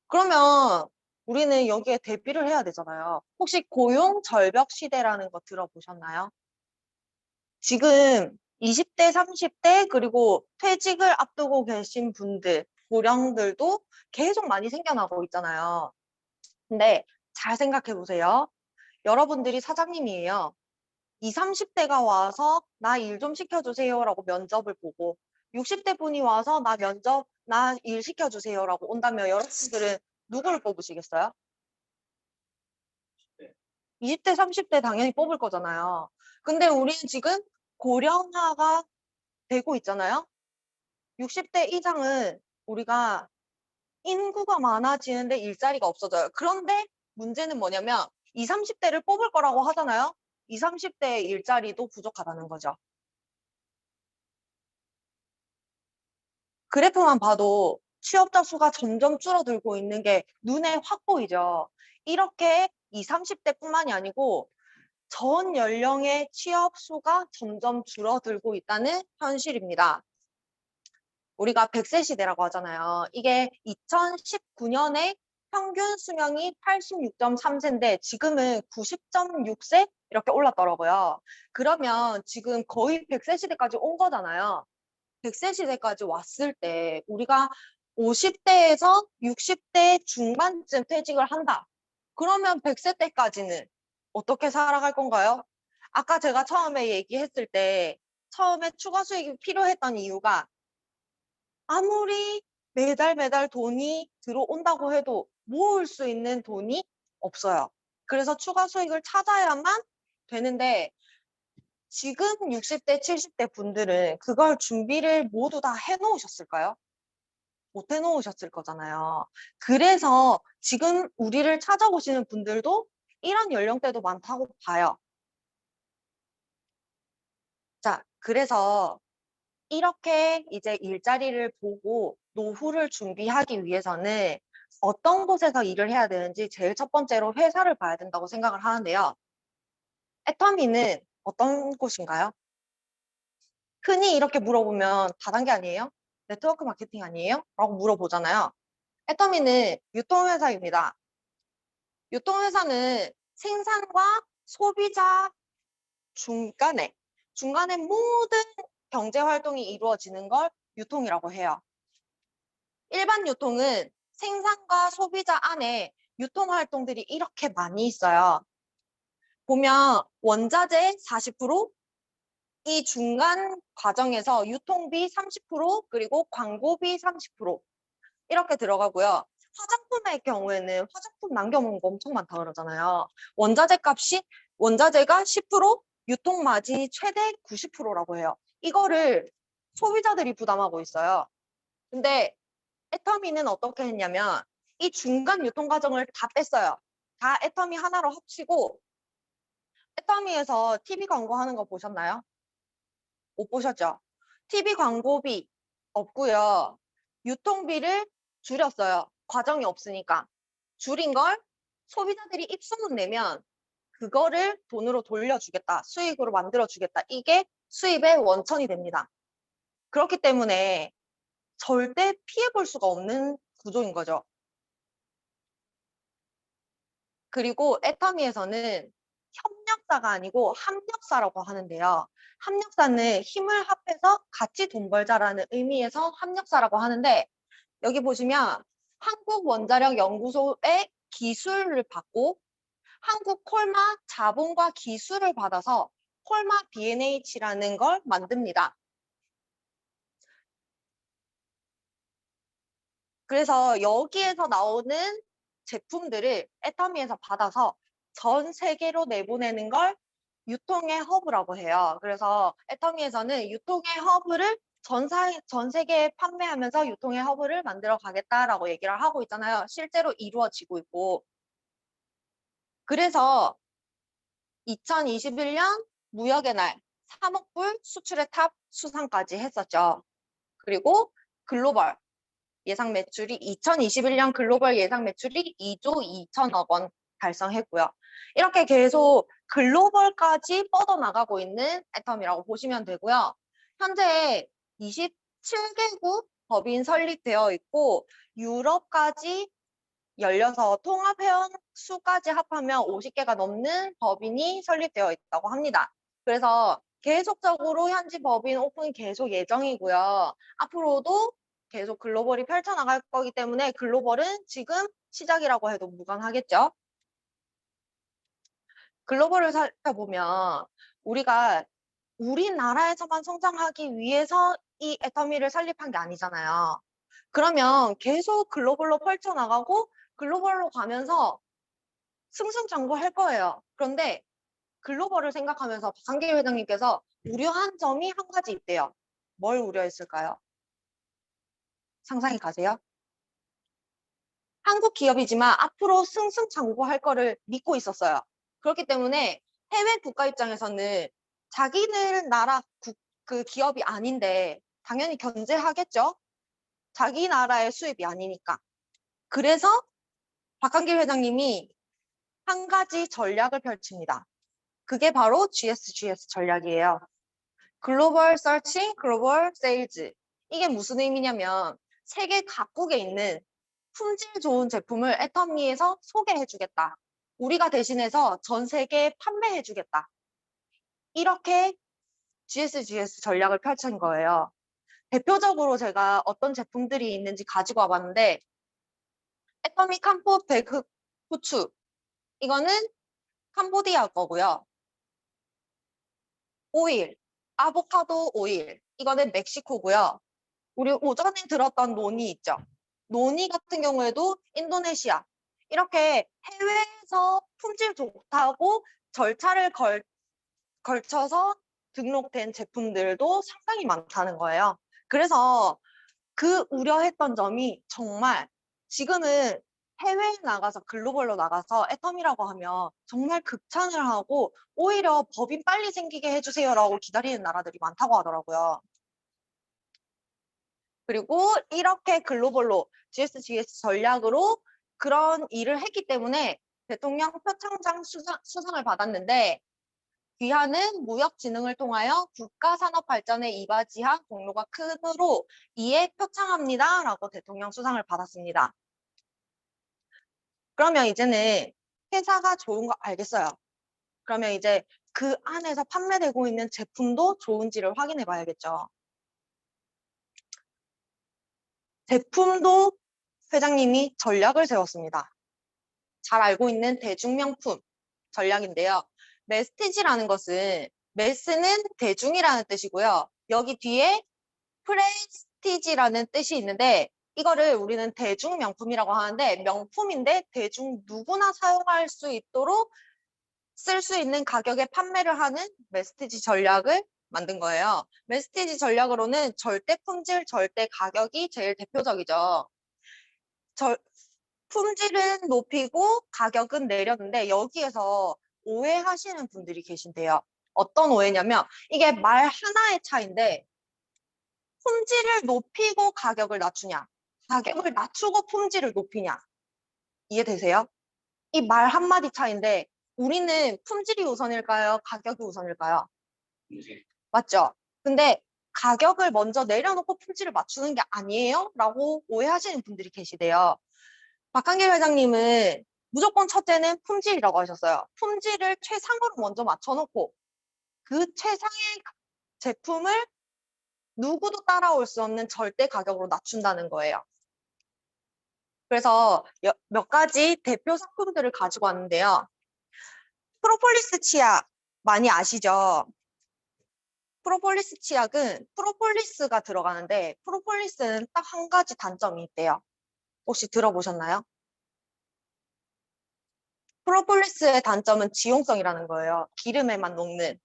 그러면 우리는 여기에 대비를 해야 되잖아요. 혹시 고용 절벽 시대라는 거 들어보셨나요? 지금 20대, 30대 그리고 퇴직을 앞두고 계신 분들, 고령들도 계속 많이 생겨나고 있잖아요. 근데 잘 생각해 보세요. 여러분들이 사장님이에요. 20, 30대가 와서 나 일 좀 시켜주세요라고 면접을 보고 60대 분이 와서 나 일 시켜주세요라고 온다면 여러분들은 누구를 뽑으시겠어요? 20대, 30대 당연히 뽑을 거잖아요. 근데 우리는 지금 고령화가 되고 있잖아요. 60대 이상은 우리가 인구가 많아지는데 일자리가 없어져요. 그런데 문제는 뭐냐면 20, 30대를 뽑을 거라고 하잖아요. 20, 30대의 일자리도 부족하다는 거죠. 그래프만 봐도 취업자 수가 점점 줄어들고 있는 게 눈에 확 보이죠. 이렇게 20, 30대뿐만이 아니고 전 연령의 취업 수가 점점 줄어들고 있다는 현실입니다. 우리가 100세 시대라고 하잖아요. 이게 2019년에 평균 수명이 86.3세인데 지금은 90.6세 이렇게 올랐더라고요. 그러면 지금 거의 100세 시대까지 온 거잖아요. 100세 시대까지 왔을 때 우리가 50대에서 60대 중반쯤 퇴직을 한다. 그러면 100세 때까지는 어떻게 살아갈 건가요? 아까 제가 처음에 얘기했을 때 처음에 추가 수익이 필요했던 이유가 아무리 매달 돈이 들어온다고 해도 모을 수 있는 돈이 없어요. 그래서 추가 수익을 찾아야만 되는데 지금 60대, 70대 분들은 그걸 준비를 모두 다 해놓으셨을까요? 못 해놓으셨을 거잖아요. 그래서 지금 우리를 찾아오시는 분들도 이런 연령대도 많다고 봐요. 자, 그래서 이렇게 이제 일자리를 보고 노후를 준비하기 위해서는 어떤 곳에서 일을 해야 되는지 제일 첫 번째로 회사를 봐야 된다고 생각을 하는데요. 애터미는 어떤 곳인가요? 흔히 이렇게 물어보면 다단계 아니에요? 네트워크 마케팅 아니에요? 라고 물어보잖아요. 애터미는 유통회사입니다. 유통회사는 생산과 소비자 중간에 모든 경제활동이 이루어지는 걸 유통이라고 해요. 일반 유통은 생산과 소비자 안에 유통활동들이 이렇게 많이 있어요. 보면 원자재 40%, 이 중간 과정에서 유통비 30%, 그리고 광고비 30% 이렇게 들어가고요. 화장품의 경우에는 화장품 남겨먹는 거 엄청 많다 그러잖아요. 원자재가 10%, 유통 마진이 최대 90%라고 해요. 이거를 소비자들이 부담하고 있어요. 근데 애터미는 어떻게 했냐면 이 중간 유통 과정을 다 뺐어요. 다 애터미 하나로 합치고 애터미에서 TV 광고하는 거 보셨나요? 못 보셨죠? TV 광고비 없고요. 유통비를 줄였어요. 과정이 없으니까. 줄인 걸 소비자들이 입소문 내면 그거를 돈으로 돌려주겠다. 수익으로 만들어주겠다. 이게 수입의 원천이 됩니다. 그렇기 때문에 절대 피해볼 수가 없는 구조인 거죠. 그리고 애터미에서는 협력사가 아니고 합력사라고 하는데요. 합력사는 힘을 합해서 같이 돈 벌자라는 의미에서 합력사라고 하는데, 여기 보시면 한국원자력연구소의 기술을 받고 한국 콜마 자본과 기술을 받아서 콜마 B&H라는 걸 만듭니다. 그래서 여기에서 나오는 제품들을 애터미에서 받아서 전 세계로 내보내는 걸 유통의 허브라고 해요. 그래서 애터미에서는 유통의 허브를 전 세계에 판매하면서 유통의 허브를 만들어 가겠다라고 얘기를 하고 있잖아요. 실제로 이루어지고 있고. 그래서 2021년 무역의 날 3억 불 수출의 탑 수상까지 했었죠. 그리고 글로벌 예상 매출이 2021년 글로벌 예상 매출이 2조 2천억 원 달성했고요. 이렇게 계속 글로벌까지 뻗어나가고 있는 애터미라고 보시면 되고요. 현재 27개국 법인 설립되어 있고 유럽까지 열려서 통합 회원 수까지 합하면 50개가 넘는 법인이 설립되어 있다고 합니다. 그래서 계속적으로 현지 법인 오픈 계속 예정이고요. 앞으로도 계속 글로벌이 펼쳐나갈 거기 때문에 글로벌은 지금 시작이라고 해도 무관하겠죠. 글로벌을 살펴보면 우리가 우리나라에서만 성장하기 위해서 이 애터미를 설립한 게 아니잖아요. 그러면 계속 글로벌로 펼쳐나가고 글로벌로 가면서 승승장구할 거예요. 그런데 글로벌을 생각하면서 박한길 회장님께서 우려한 점이 한 가지 있대요. 뭘 우려했을까요? 상상이 가세요? 한국 기업이지만 앞으로 승승장구할 거를 믿고 있었어요. 그렇기 때문에 해외 국가 입장에서는 자기네 나라 그 기업이 아닌데 당연히 견제하겠죠. 자기 나라의 수입이 아니니까. 그래서 박한길 회장님이 한 가지 전략을 펼칩니다. 그게 바로 GSGS 전략이에요. 글로벌 서칭, 글로벌 세일즈. 이게 무슨 의미냐면 세계 각국에 있는 품질 좋은 제품을 애터미에서 소개해주겠다. 우리가 대신해서 전 세계에 판매해주겠다. 이렇게 GSGS 전략을 펼친 거예요. 대표적으로 제가 어떤 제품들이 있는지 가지고 와봤는데 애터미 캄포 백흑 후추. 이거는 캄보디아 거고요. 오일, 아보카도 오일. 이거는 멕시코고요. 우리 오전에 들었던 노니 있죠? 노니 같은 경우에도 인도네시아. 이렇게 해외에서 품질 좋다고 절차를 걸쳐서 등록된 제품들도 상당히 많다는 거예요. 그래서 그 우려했던 점이 정말 지금은 해외에 나가서 글로벌로 나가서 애터미라고 하면 정말 극찬을 하고 오히려 법인 빨리 생기게 해주세요라고 기다리는 나라들이 많다고 하더라고요. 그리고 이렇게 글로벌로 GSGS 전략으로 그런 일을 했기 때문에 대통령 표창장 수상을 받았는데 귀하는 무역진흥을 통하여 국가산업 발전에 이바지한 공로가 크므로 이에 표창합니다. 라고 대통령 수상을 받았습니다. 그러면 이제는 회사가 좋은 거 알겠어요. 그러면 이제 그 안에서 판매되고 있는 제품도 좋은지를 확인해 봐야겠죠. 제품도 회장님이 전략을 세웠습니다. 잘 알고 있는 대중명품 전략인데요. 메스티지라는 것은 메스는 대중이라는 뜻이고요. 여기 뒤에 프레스티지라는 뜻이 있는데 이거를 우리는 대중명품이라고 하는데 명품인데 대중 누구나 사용할 수 있도록 쓸 수 있는 가격에 판매를 하는 메스티지 전략을 만든 거예요. 메스티지 전략으로는 절대 품질, 절대 가격이 제일 대표적이죠. 품질은 높이고 가격은 내렸는데 여기에서 오해하시는 분들이 계신데요. 어떤 오해냐면 이게 말 하나의 차이인데 품질을 높이고 가격을 낮추냐, 가격을 낮추고 품질을 높이냐 이해되세요? 이 말 한마디 차이인데 우리는 품질이 우선일까요? 가격이 우선일까요? 맞죠? 근데 가격을 먼저 내려놓고 품질을 맞추는 게 아니에요? 라고 오해하시는 분들이 계시대요. 박한길 회장님은 무조건 첫째는 품질이라고 하셨어요. 품질을 최상으로 먼저 맞춰놓고 그 최상의 제품을 누구도 따라올 수 없는 절대 가격으로 낮춘다는 거예요. 그래서 몇 가지 대표 상품들을 가지고 왔는데요. 프로폴리스 치약 많이 아시죠? 프로폴리스 치약은 프로폴리스가 들어가는데 프로폴리스는 딱 한 가지 단점이 있대요. 혹시 들어보셨나요? 프로폴리스의 단점은 지용성이라는 거예요. 기름에만 녹는.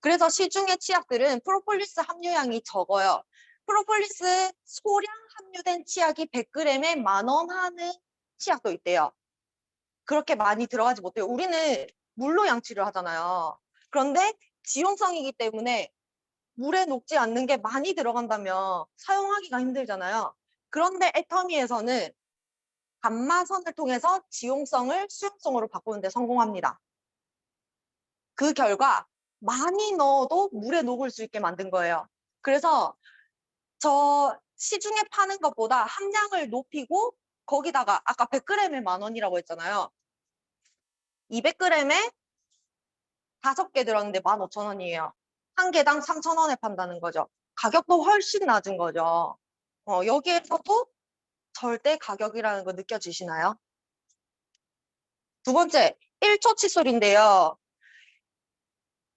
그래서 시중의 치약들은 프로폴리스 함유량이 적어요. 프로폴리스 소량 함유된 치약이 100g에 10,000원 하는 치약도 있대요. 그렇게 많이 들어가지 못해요. 우리는 물로 양치를 하잖아요. 그런데 지용성이기 때문에 물에 녹지 않는 게 많이 들어간다면 사용하기가 힘들잖아요. 그런데 애터미에서는 감마선을 통해서 지용성을 수용성으로 바꾸는 데 성공합니다. 그 결과 많이 넣어도 물에 녹을 수 있게 만든 거예요. 그래서 저 시중에 파는 것보다 함량을 높이고 거기다가 아까 100g에 10,000원이라고 했잖아요. 200g에 5개 들었는데 15,000원이에요. 한 개당 3,000원에 판다는 거죠. 가격도 훨씬 낮은 거죠. 여기에서도 절대 가격이라는 거 느껴지시나요? 두 번째, 1초 칫솔인데요.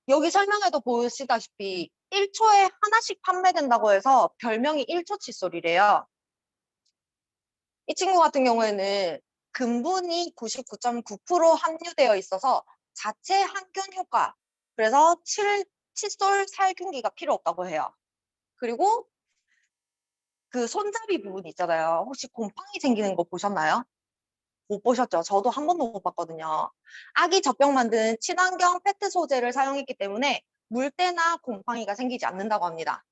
여기 설명에도 보시다시피 1초에 하나씩 판매된다고 해서 별명이 1초 칫솔이래요. 이 친구 같은 경우에는 근분이 99.9% 함유되어 있어서 자체 항균 효과, 그래서 칫솔 살균기가 필요 없다고 해요. 그리고 그 손잡이 부분 있잖아요. 혹시 곰팡이 생기는 거 보셨나요? 못 보셨죠? 저도 한 번도 못 봤거든요. 아기 젖병 만든 친환경 페트 소재를 사용했기 때문에 물때나 곰팡이가 생기지 않는다고 합니다.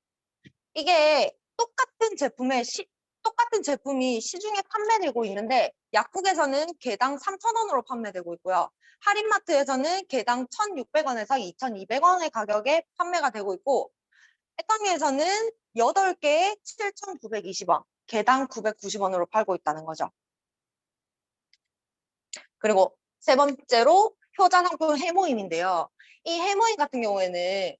이게 똑같은 제품이 시중에 판매되고 있는데 약국에서는 개당 3,000원으로 판매되고 있고요. 할인마트에서는 개당 1,600원에서 2,200원의 가격에 판매가 되고 있고 애터미에서는 8개에 7,920원, 개당 990원으로 팔고 있다는 거죠. 그리고 세 번째로 효자 상품 해모임인데요. 이 해모임 같은 경우에는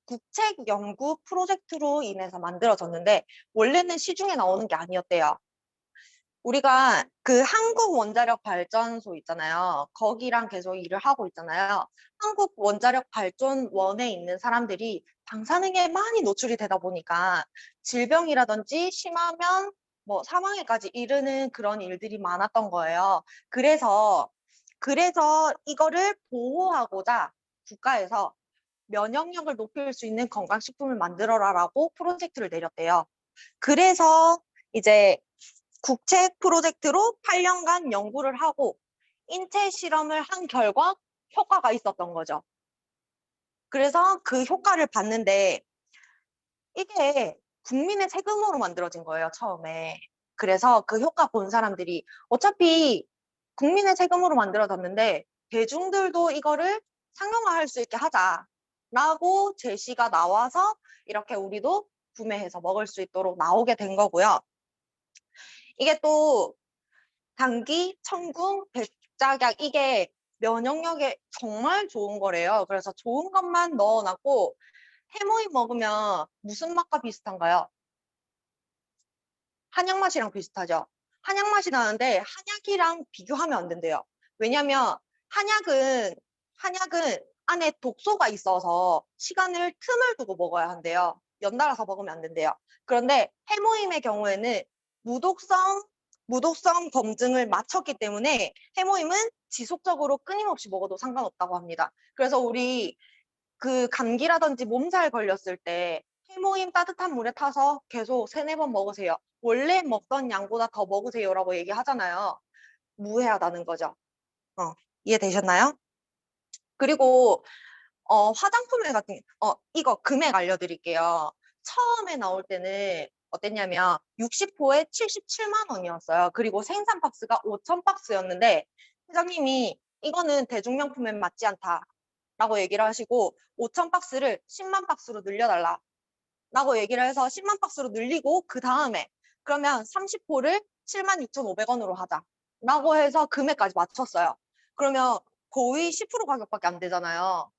국책 연구 프로젝트로 인해서 만들어졌는데 원래는 시중에 나오는 게 아니었대요. 우리가 그 한국 원자력 발전소 있잖아요. 거기랑 계속 일을 하고 있잖아요. 한국 원자력 발전원에 있는 사람들이 방사능에 많이 노출이 되다 보니까 질병이라든지 심하면 뭐 사망에까지 이르는 그런 일들이 많았던 거예요. 그래서 이거를 보호하고자 국가에서 면역력을 높일 수 있는 건강식품을 만들어라라고 프로젝트를 내렸대요. 그래서 이제 국책 프로젝트로 8년간 연구를 하고 인체 실험을 한 결과 효과가 있었던 거죠. 그래서 그 효과를 봤는데 이게 국민의 세금으로 만들어진 거예요, 처음에. 그래서 그 효과 본 사람들이 어차피 국민의 세금으로 만들어졌는데 대중들도 이거를 상용화할 수 있게 하자라고 제시가 나와서 이렇게 우리도 구매해서 먹을 수 있도록 나오게 된 거고요. 이게 또 당귀, 청궁, 백작약 이게 면역력에 정말 좋은 거래요. 그래서 좋은 것만 넣어놨고 해모임 먹으면 무슨 맛과 비슷한가요? 한약 맛이랑 비슷하죠. 한약 맛이 나는데 한약이랑 비교하면 안 된대요. 왜냐면 한약은 안에 독소가 있어서 시간을 틈을 두고 먹어야 한대요. 연달아서 먹으면 안 된대요. 그런데 해모임의 경우에는 무독성 검증을 마쳤기 때문에 해모임은 지속적으로 끊임없이 먹어도 상관없다고 합니다. 그래서 우리 그 감기라든지 몸살 걸렸을 때 해모임 따뜻한 물에 타서 계속 3-4번 먹으세요. 원래 먹던 양보다 더 먹으세요라고 얘기하잖아요. 무해하다는 거죠. 이해되셨나요? 그리고 화장품에 같은 이거 금액 알려드릴게요. 처음에 나올 때는 어땠냐면 60호에 77만 원이었어요. 그리고 생산 박스가 5,000박스였는데 회장님이 이거는 대중명품에 맞지 않다라고 얘기를 하시고 5,000박스를 10만 박스로 늘려달라 라고 얘기를 해서 10만 박스로 늘리고 그 다음에 그러면 30호를 76,500원으로 하자 라고 해서 금액까지 맞췄어요. 그러면 거의 10% 가격밖에 안 되잖아요.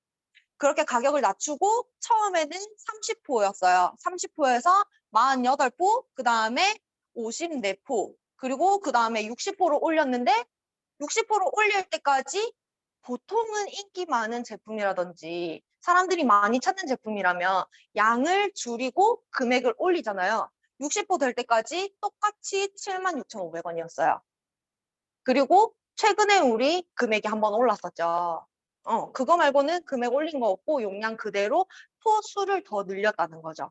그렇게 가격을 낮추고 처음에는 30포였어요. 30포에서 48포, 그 다음에 54포, 그리고 그 다음에 60포로 올렸는데 60포로 올릴 때까지 보통은 인기 많은 제품이라든지 사람들이 많이 찾는 제품이라면 양을 줄이고 금액을 올리잖아요. 60포 될 때까지 똑같이 76,500원이었어요. 그리고 최근에 우리 금액이 한번 올랐었죠. 그거 말고는 금액 올린 거 없고 용량 그대로 포 수를 더 늘렸다는 거죠.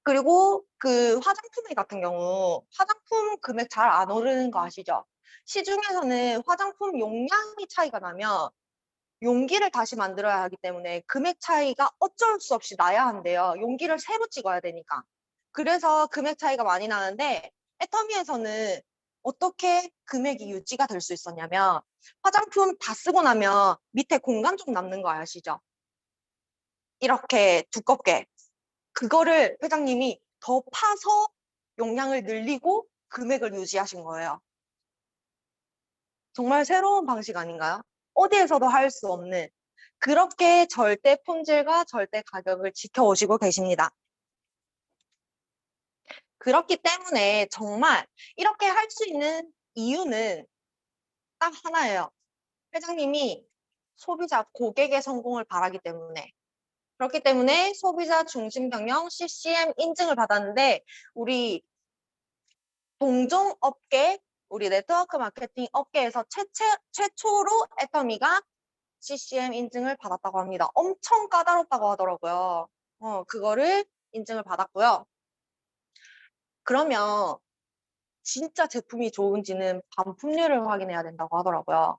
그리고 그 화장품 같은 경우 화장품 금액 잘 안 오르는 거 아시죠? 시중에서는 화장품 용량이 차이가 나면 용기를 다시 만들어야 하기 때문에 금액 차이가 어쩔 수 없이 나야 한대요. 용기를 새로 찍어야 되니까. 그래서 금액 차이가 많이 나는데 애터미에서는 어떻게 금액이 유지가 될 수 있었냐면 화장품 다 쓰고 나면 밑에 공간 좀 남는 거 아시죠? 이렇게 두껍게. 그거를 회장님이 더 파서 용량을 늘리고 금액을 유지하신 거예요. 정말 새로운 방식 아닌가요? 어디에서도 할 수 없는 그렇게 절대 품질과 절대 가격을 지켜오시고 계십니다. 그렇기 때문에 정말 이렇게 할 수 있는 이유는 딱 하나예요. 회장님이 소비자, 고객의 성공을 바라기 때문에. 그렇기 때문에 소비자 중심 경영 CCM 인증을 받았는데 우리 동종 업계, 우리 네트워크 마케팅 업계에서 최초로 애터미가 CCM 인증을 받았다고 합니다. 엄청 까다롭다고 하더라고요. 그거를 인증을 받았고요. 그러면 진짜 제품이 좋은지는 반품률을 확인해야 된다고 하더라고요.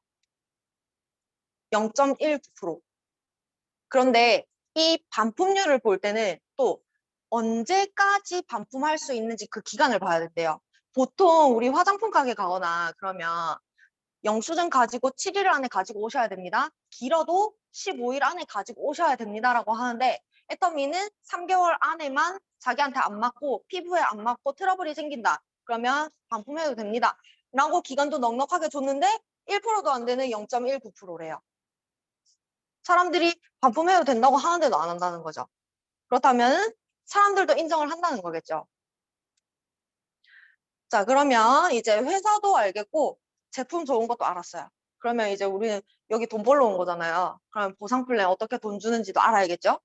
0.19%. 그런데 이 반품률을 볼 때는 또 언제까지 반품할 수 있는지 그 기간을 봐야 된대요. 보통 우리 화장품 가게 가거나 그러면 영수증 가지고 7일 안에 가지고 오셔야 됩니다. 길어도 15일 안에 가지고 오셔야 됩니다라고 하는데 애터미는 3개월 안에만 자기한테 안 맞고 피부에 안 맞고 트러블이 생긴다. 그러면 반품해도 됩니다. 라고 기간도 넉넉하게 줬는데 1%도 안 되는 0.19%래요. 사람들이 반품해도 된다고 하는데도 안 한다는 거죠. 그렇다면 사람들도 인정을 한다는 거겠죠. 자, 그러면 이제 회사도 알겠고 제품 좋은 것도 알았어요. 그러면 이제 우리는 여기 돈 벌러 온 거잖아요. 그럼 보상 플랜 어떻게 돈 주는지도 알아야겠죠?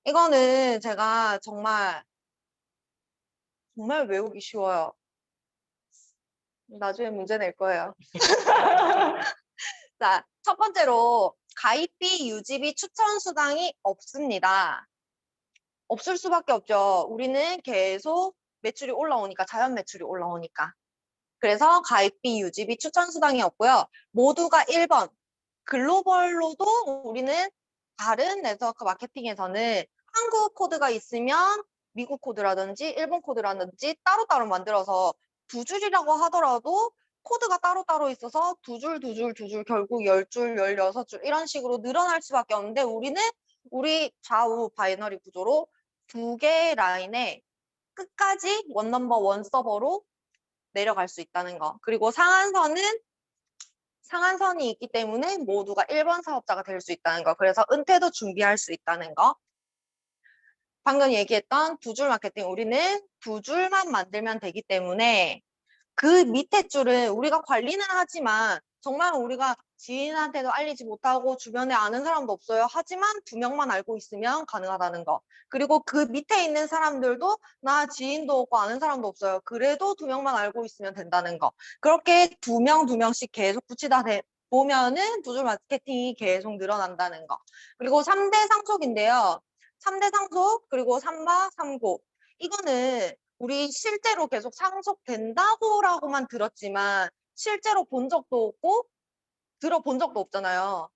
이거는 제가 정말 외우기 쉬워요. 나중에 문제 낼 거예요. 자, 첫 번째로 가입비, 유지비, 추천 수당이 없습니다. 없을 수밖에 없죠. 우리는 계속 매출이 올라오니까, 자연 매출이 올라오니까. 그래서 가입비, 유지비, 추천 수당이 없고요. 모두가 1번. 글로벌로도 우리는 다른 네트워크 마케팅에서는 한국 코드가 있으면 미국 코드라든지 일본 코드라든지 따로따로 만들어서 두 줄이라고 하더라도 코드가 따로따로 있어서 두 줄 결국 10줄, 16줄 이런 식으로 늘어날 수밖에 없는데 우리는 우리 좌우 바이너리 구조로 두 개의 라인에 끝까지 원넘버 원 서버로 내려갈 수 있다는 거. 그리고 상한선이 있기 때문에 모두가 1번 사업자가 될 수 있다는 거. 그래서 은퇴도 준비할 수 있다는 거. 방금 얘기했던 두 줄 마케팅, 우리는 두 줄만 만들면 되기 때문에 그 밑에 줄은 우리가 관리는 하지만 정말 우리가 지인한테도 알리지 못하고 주변에 아는 사람도 없어요. 하지만 2명만 알고 있으면 가능하다는 거. 그리고 그 밑에 있는 사람들도 나 지인도 없고 아는 사람도 없어요. 그래도 2명만 알고 있으면 된다는 거. 그렇게 2명씩 계속 붙이다 보면은 두 줄 마케팅이 계속 늘어난다는 거. 그리고 3대 상속인데요. 3대 상속, 그리고 3바, 3고. 이거는 우리 실제로 계속 상속된다고라고만 들었지만 실제로 본 적도 없고 들어본 적도 없잖아요.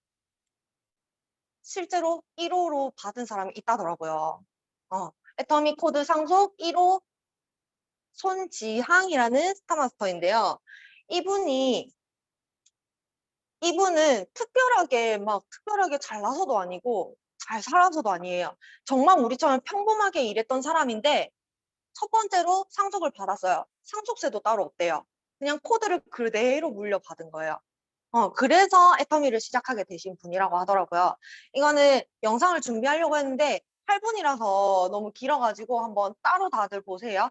실제로 1호로 받은 사람이 있다더라고요. 애터미 코드 상속 1호 손지항이라는 스타마스터인데요. 이분은 특별하게 잘나서도 아니고 잘 살아서도 아니에요. 정말 우리처럼 평범하게 일했던 사람인데 첫 번째로 상속을 받았어요. 상속세도 따로 없대요. 그냥 코드를 그대로 물려받은 거예요. 그래서 애터미를 시작하게 되신 분이라고 하더라고요. 이거는 영상을 준비하려고 했는데 8분이라서 너무 길어가지고 한번 따로 다들 보세요.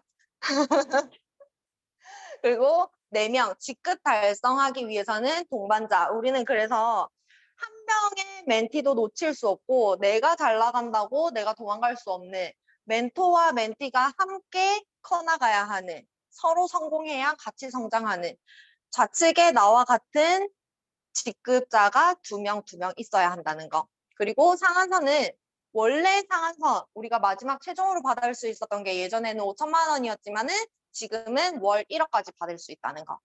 그리고 4명 직급 달성하기 위해서는 동반자. 우리는 그래서 한 명의 멘티도 놓칠 수 없고 내가 잘 나간다고 내가 도망갈 수 없는 멘토와 멘티가 함께 커나가야 하는 서로 성공해야 같이 성장하는 좌측에 나와 같은 직급자가 2명 있어야 한다는 거. 그리고 상한선은 원래 상한선 우리가 마지막 최종으로 받을 수 있었던 게 예전에는 5천만 원이었지만은 지금은 월 1억까지 받을 수 있다는 거.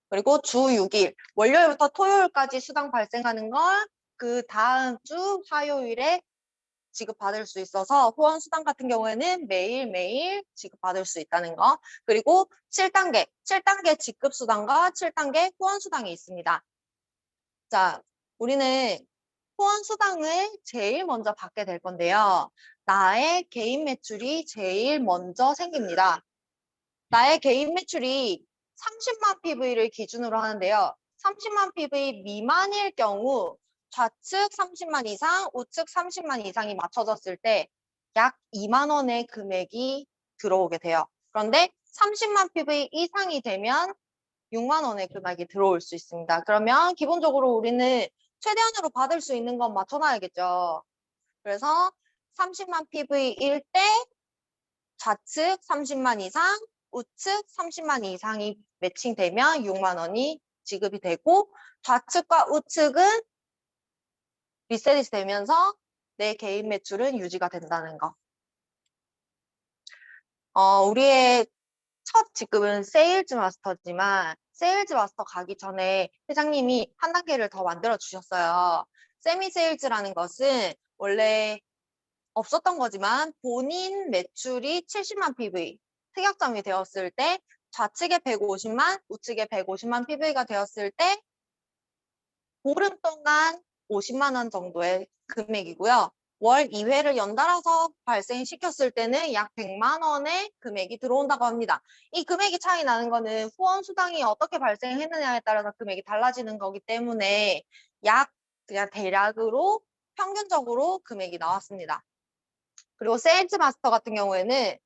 그리고 주 6일, 월요일부터 토요일까지 수당 발생하는 걸 그 다음 주 화요일에 지급받을 수 있어서 후원 수당 같은 경우에는 매일매일 지급받을 수 있다는 거. 그리고 7단계 지급 수당과 7단계 후원 수당이 있습니다. 자, 우리는 후원 수당을 제일 먼저 받게 될 건데요. 나의 개인 매출이 제일 먼저 생깁니다. 나의 개인 매출이 30만 PV를 기준으로 하는데요. 30만 PV 미만일 경우 좌측 30만 이상, 우측 30만 이상이 맞춰졌을 때 약 2만 원의 금액이 들어오게 돼요. 그런데 30만 PV 이상이 되면 6만 원의 금액이 들어올 수 있습니다. 그러면 기본적으로 우리는 최대한으로 받을 수 있는 건 맞춰놔야겠죠. 그래서 30만 PV일 때 좌측 30만 이상, 우측 30만 이상이 매칭되면 6만 원이 지급이 되고 좌측과 우측은 리셋이 되면서 내 개인 매출은 유지가 된다는 거. 우리의 첫 직급은 세일즈 마스터지만 세일즈 마스터 가기 전에 회장님이 한 단계를 더 만들어 주셨어요. 세미 세일즈라는 것은 원래 없었던 거지만 본인 매출이 70만 PV 특약점이 되었을 때 좌측에 150만, 우측에 150만 PV가 되었을 때 보름 동안 50만 원 정도의 금액이고요. 월 2회를 연달아서 발생시켰을 때는 약 100만 원의 금액이 들어온다고 합니다. 이 금액이 차이 나는 거는 후원 수당이 어떻게 발생했느냐에 따라서 금액이 달라지는 거기 때문에 약 그냥 대략으로 평균적으로 금액이 나왔습니다. 그리고 세일즈 마스터 같은 경우에는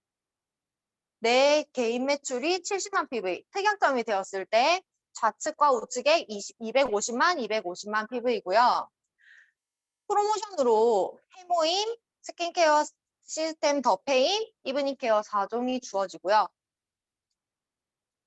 내 개인 매출이 70만 PV 특약점이 되었을 때 좌측과 우측에 250만 PV이고요. 프로모션으로 해모임, 스킨케어 시스템 더 페임, 이브닝 케어 4종이 주어지고요.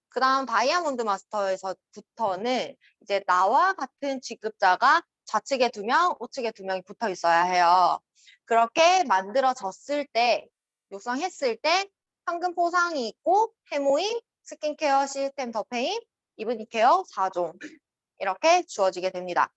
그 다음 다이아몬드 마스터에서부터는 이제 나와 같은 직급자가 좌측에 2명, 우측에 2명이 붙어 있어야 해요. 그렇게 만들어졌을 때, 육성했을 때 황금 포상이 있고 해모임, 스킨케어 시스템 더 페임, 이브닝 케어 4종 이렇게 주어지게 됩니다.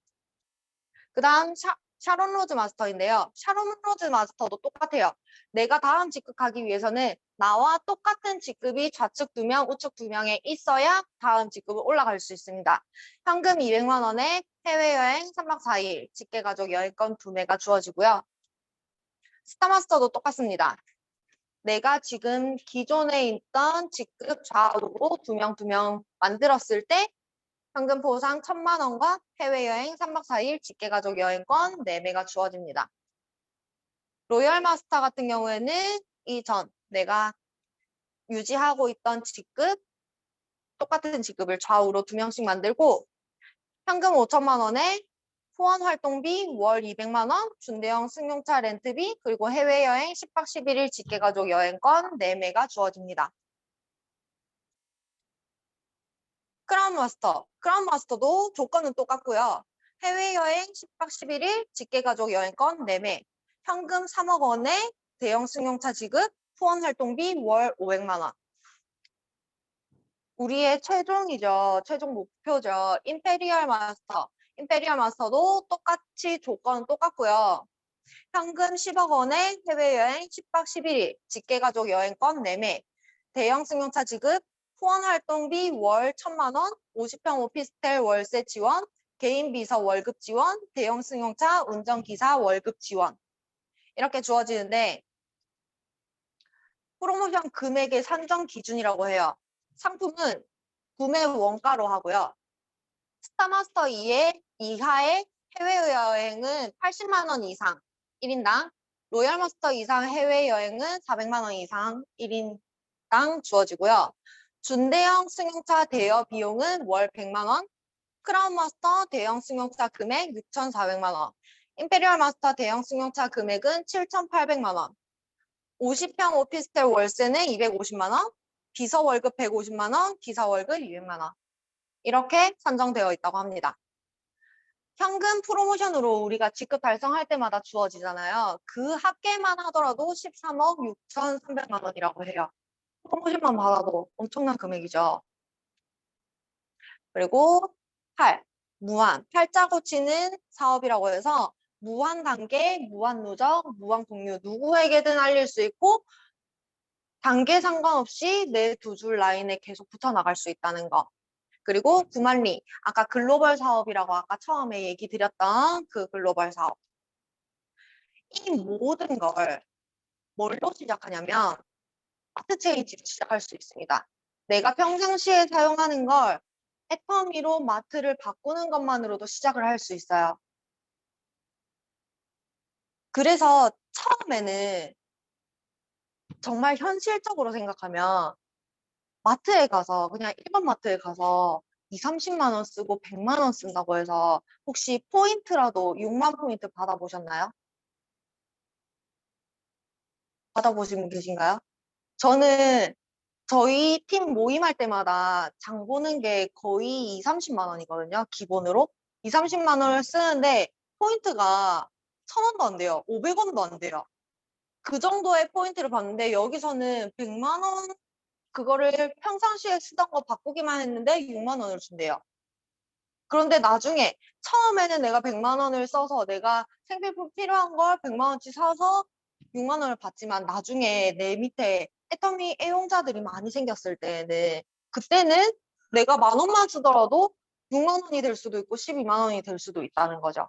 그 다음 샤론 로즈 마스터인데요. 샤론 로즈 마스터도 똑같아요. 내가 다음 직급하기 위해서는 나와 똑같은 직급이 좌측 2명, 우측 2명에 있어야 다음 직급을 올라갈 수 있습니다. 현금 200만 원에 해외여행 3박 4일, 직계가족 여행권 2매가 주어지고요. 스타마스터도 똑같습니다. 내가 지금 기존에 있던 직급 좌우로 2명 만들었을 때 현금 보상 1,000만 원과 해외여행 3박 4일 직계가족 여행권 4매가 주어집니다. 로열 마스터 같은 경우에는 이전 내가 유지하고 있던 직급, 똑같은 직급을 좌우로 2명씩 만들고 현금 5천만 원에 후원 활동비 월 200만 원, 준대형 승용차 렌트비, 그리고 해외여행 10박 11일 직계가족 여행권 4매가 주어집니다. 크라운 마스터도 조건은 똑같고요. 해외여행 10박 11일 직계가족 여행권 4매, 현금 3억 원에 대형 승용차 지급, 후원 활동비 월 500만 원. 우리의 최종이죠. 최종 목표죠. 임페리얼 마스터도 똑같이 조건은 똑같고요. 현금 10억 원에 해외여행 10박 11일, 직계가족 여행권 4매, 대형 승용차 지급, 후원 활동비 월 1,000만 원, 50평 오피스텔 월세 지원, 개인 비서 월급 지원, 대형 승용차 운전기사 월급 지원 이렇게 주어지는데 프로모션 금액의 산정 기준이라고 해요. 상품은 구매 원가로 하고요. 스타마스터 2의 이하의 해외여행은 80만 원 이상 1인당, 로얄마스터 이상 해외여행은 400만 원 이상 1인당 주어지고요. 준대형 승용차 대여 비용은 월 100만 원, 크라운 마스터 대형 승용차 금액 6,400만 원, 임페리얼 마스터 대형 승용차 금액은 7,800만 원, 50평 오피스텔 월세는 250만 원, 비서 월급 150만 원, 기사 월급 200만 원. 이렇게 산정되어 있다고 합니다. 현금 프로모션으로 우리가 직급 달성할 때마다 주어지잖아요. 그 합계만 하더라도 13억 6,300만 원이라고 해요. 프로모션만 받아도 엄청난 금액이죠. 그리고 8, 무한, 팔자 고치는 사업이라고 해서 무한 단계, 무한 누적, 무한 공유 누구에게든 알릴 수 있고 단계 상관없이 내 두 줄 라인에 계속 붙어나갈 수 있다는 거. 그리고 구만리, 아까 글로벌 사업이라고 아까 처음에 얘기 드렸던 그 글로벌 사업. 이 모든 걸 뭘로 시작하냐면 마트 체인지로 시작할 수 있습니다. 내가 평상시에 사용하는 걸 애터미로 마트를 바꾸는 것만으로도 시작을 할 수 있어요. 그래서 처음에는 정말 현실적으로 생각하면 마트에 가서 그냥 일반 마트에 가서 2, 30만 원 쓰고 100만 원 쓴다고 해서 혹시 포인트라도 6만 포인트 받아보셨나요? 받아보신 분 계신가요? 저는 저희 팀 모임할 때마다 장 보는 게 거의 2, 30만 원이거든요. 기본으로. 2, 30만 원을 쓰는데 포인트가 1,000원도 안 돼요. 500원도 안 돼요. 그 정도의 포인트를 받는데 여기서는 100만 원 그거를 평상시에 쓰던 거 바꾸기만 했는데 6만 원을 준대요. 그런데 나중에 처음에는 내가 100만 원을 써서 내가 생필품 필요한 걸 100만 원치 사서 6만 원을 받지만 나중에 내 밑에 애터미 애용자들이 많이 생겼을 때는 그때는 내가 10,000원만 쓰더라도 6만 원이 될 수도 있고 12만 원이 될 수도 있다는 거죠.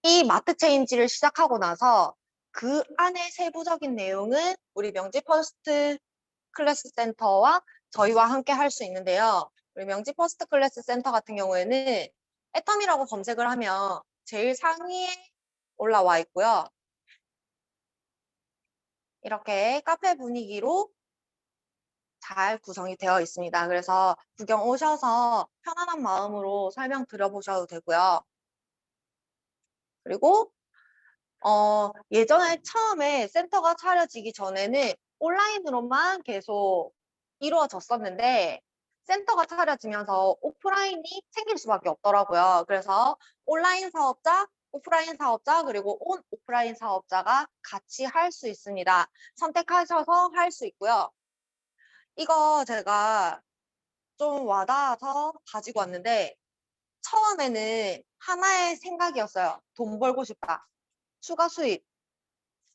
이 마트 체인지를 시작하고 나서 그 안에 세부적인 내용은 우리 명지 퍼스트 클래스 센터와 저희와 함께 할 수 있는데요. 우리 명지 퍼스트 클래스 센터 같은 경우에는 애터미라고 검색을 하면 제일 상위에 올라와 있고요. 이렇게 카페 분위기로 잘 구성이 되어 있습니다. 그래서 구경 오셔서 편안한 마음으로 설명 들어보셔도 되고요. 그리고 예전에 처음에 센터가 차려지기 전에는 온라인으로만 계속 이루어졌었는데 센터가 차려지면서 오프라인이 생길 수밖에 없더라고요. 그래서 온라인 사업자, 오프라인 사업자, 그리고 온 오프라인 사업자가 같이 할 수 있습니다. 선택하셔서 할 수 있고요. 이거 제가 좀 와닿아서 가지고 왔는데 처음에는 하나의 생각이었어요. 돈 벌고 싶다. 추가 수입.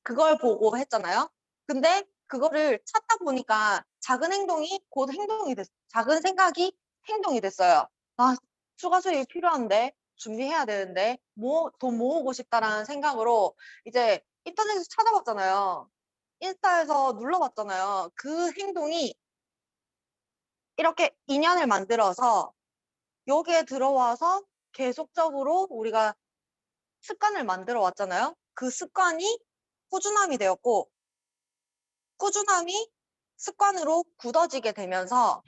그걸 보고 했잖아요. 근데 그거를 찾다 보니까 작은 행동이 곧 행동이 됐어요. 작은 생각이 행동이 됐어요. 아, 추가 수입이 필요한데, 준비해야 되는데, 돈 모으고 싶다라는 생각으로 이제 인터넷에서 찾아봤잖아요. 인스타에서 눌러봤잖아요. 그 행동이 이렇게 인연을 만들어서 여기에 들어와서 계속적으로 우리가 습관을 만들어 왔잖아요. 그 습관이 꾸준함이 되었고 꾸준함이 습관으로 굳어지게 되면서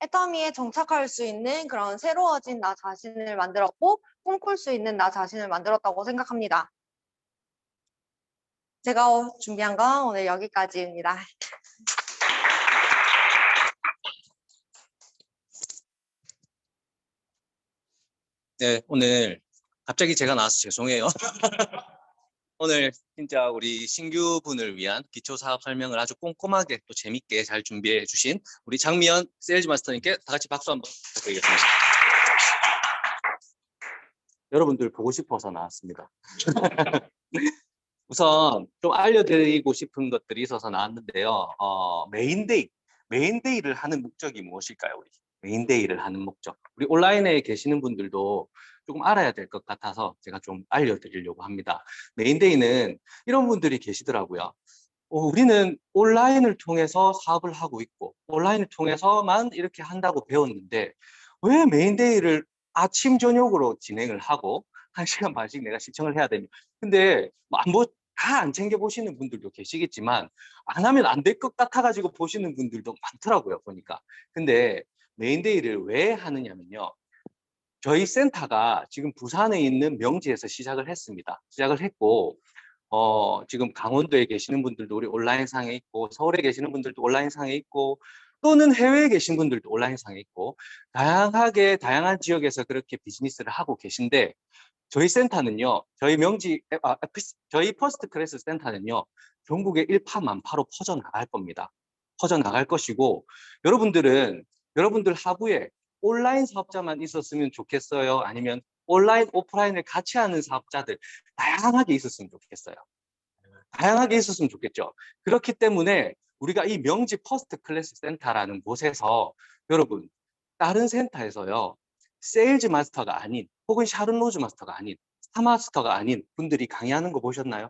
애터미에 정착할 수 있는 그런 새로워진 나 자신을 만들었고 꿈꿀 수 있는 나 자신을 만들었다고 생각합니다. 제가 준비한 건 오늘 여기까지입니다. 네, 오늘 갑자기 제가 나와서 죄송해요. 오늘 진짜 우리 신규 분을 위한 기초 사업 설명을 아주 꼼꼼하게 또 재밌게 잘 준비해 주신 우리 장미연 세일즈 마스터님께 다 같이 박수 한번 부탁드리겠습니다. 여러분들 보고 싶어서 나왔습니다. 우선 좀 알려드리고 싶은 것들이 있어서 나왔는데요. 메인데이를 하는 목적이 무엇일까요? 우리 메인데이를 하는 목적. 우리 온라인에 계시는 분들도 조금 알아야 될 것 같아서 제가 좀 알려드리려고 합니다. 메인데이는 이런 분들이 계시더라고요. 우리는 온라인을 통해서 사업을 하고 있고 온라인을 통해서만 이렇게 한다고 배웠는데 왜 메인데이를 아침 저녁으로 진행을 하고 1시간 반씩 내가 시청을 해야 되냐. 근데 다 안 챙겨 보시는 분들도 계시겠지만 안 하면 안 될 것 같아 가지고 보시는 분들도 많더라고요, 보니까. 근데 메인데이를 왜 하느냐면요. 저희 센터가 지금 부산에 있는 명지에서 시작을 했습니다. 시작을 했고 지금 강원도에 계시는 분들도 우리 온라인상에 있고 서울에 계시는 분들도 온라인상에 있고 또는 해외에 계신 분들도 온라인상에 있고 다양한 지역에서 그렇게 비즈니스를 하고 계신데 저희 센터는요. 저희 퍼스트 클래스 센터는요. 전국에 일파만파로 퍼져나갈 겁니다. 퍼져나갈 것이고 여러분들 하부에 온라인 사업자만 있었으면 좋겠어요? 아니면 온라인, 오프라인을 같이 하는 사업자들 다양하게 있었으면 좋겠어요. 다양하게 있었으면 좋겠죠. 그렇기 때문에 우리가 이 명지 퍼스트 클래스 센터라는 곳에서 여러분 다른 센터에서요. 세일즈 마스터가 아닌 혹은 샤론 로즈 마스터가 아닌 스타 마스터가 아닌 분들이 강의하는 거 보셨나요?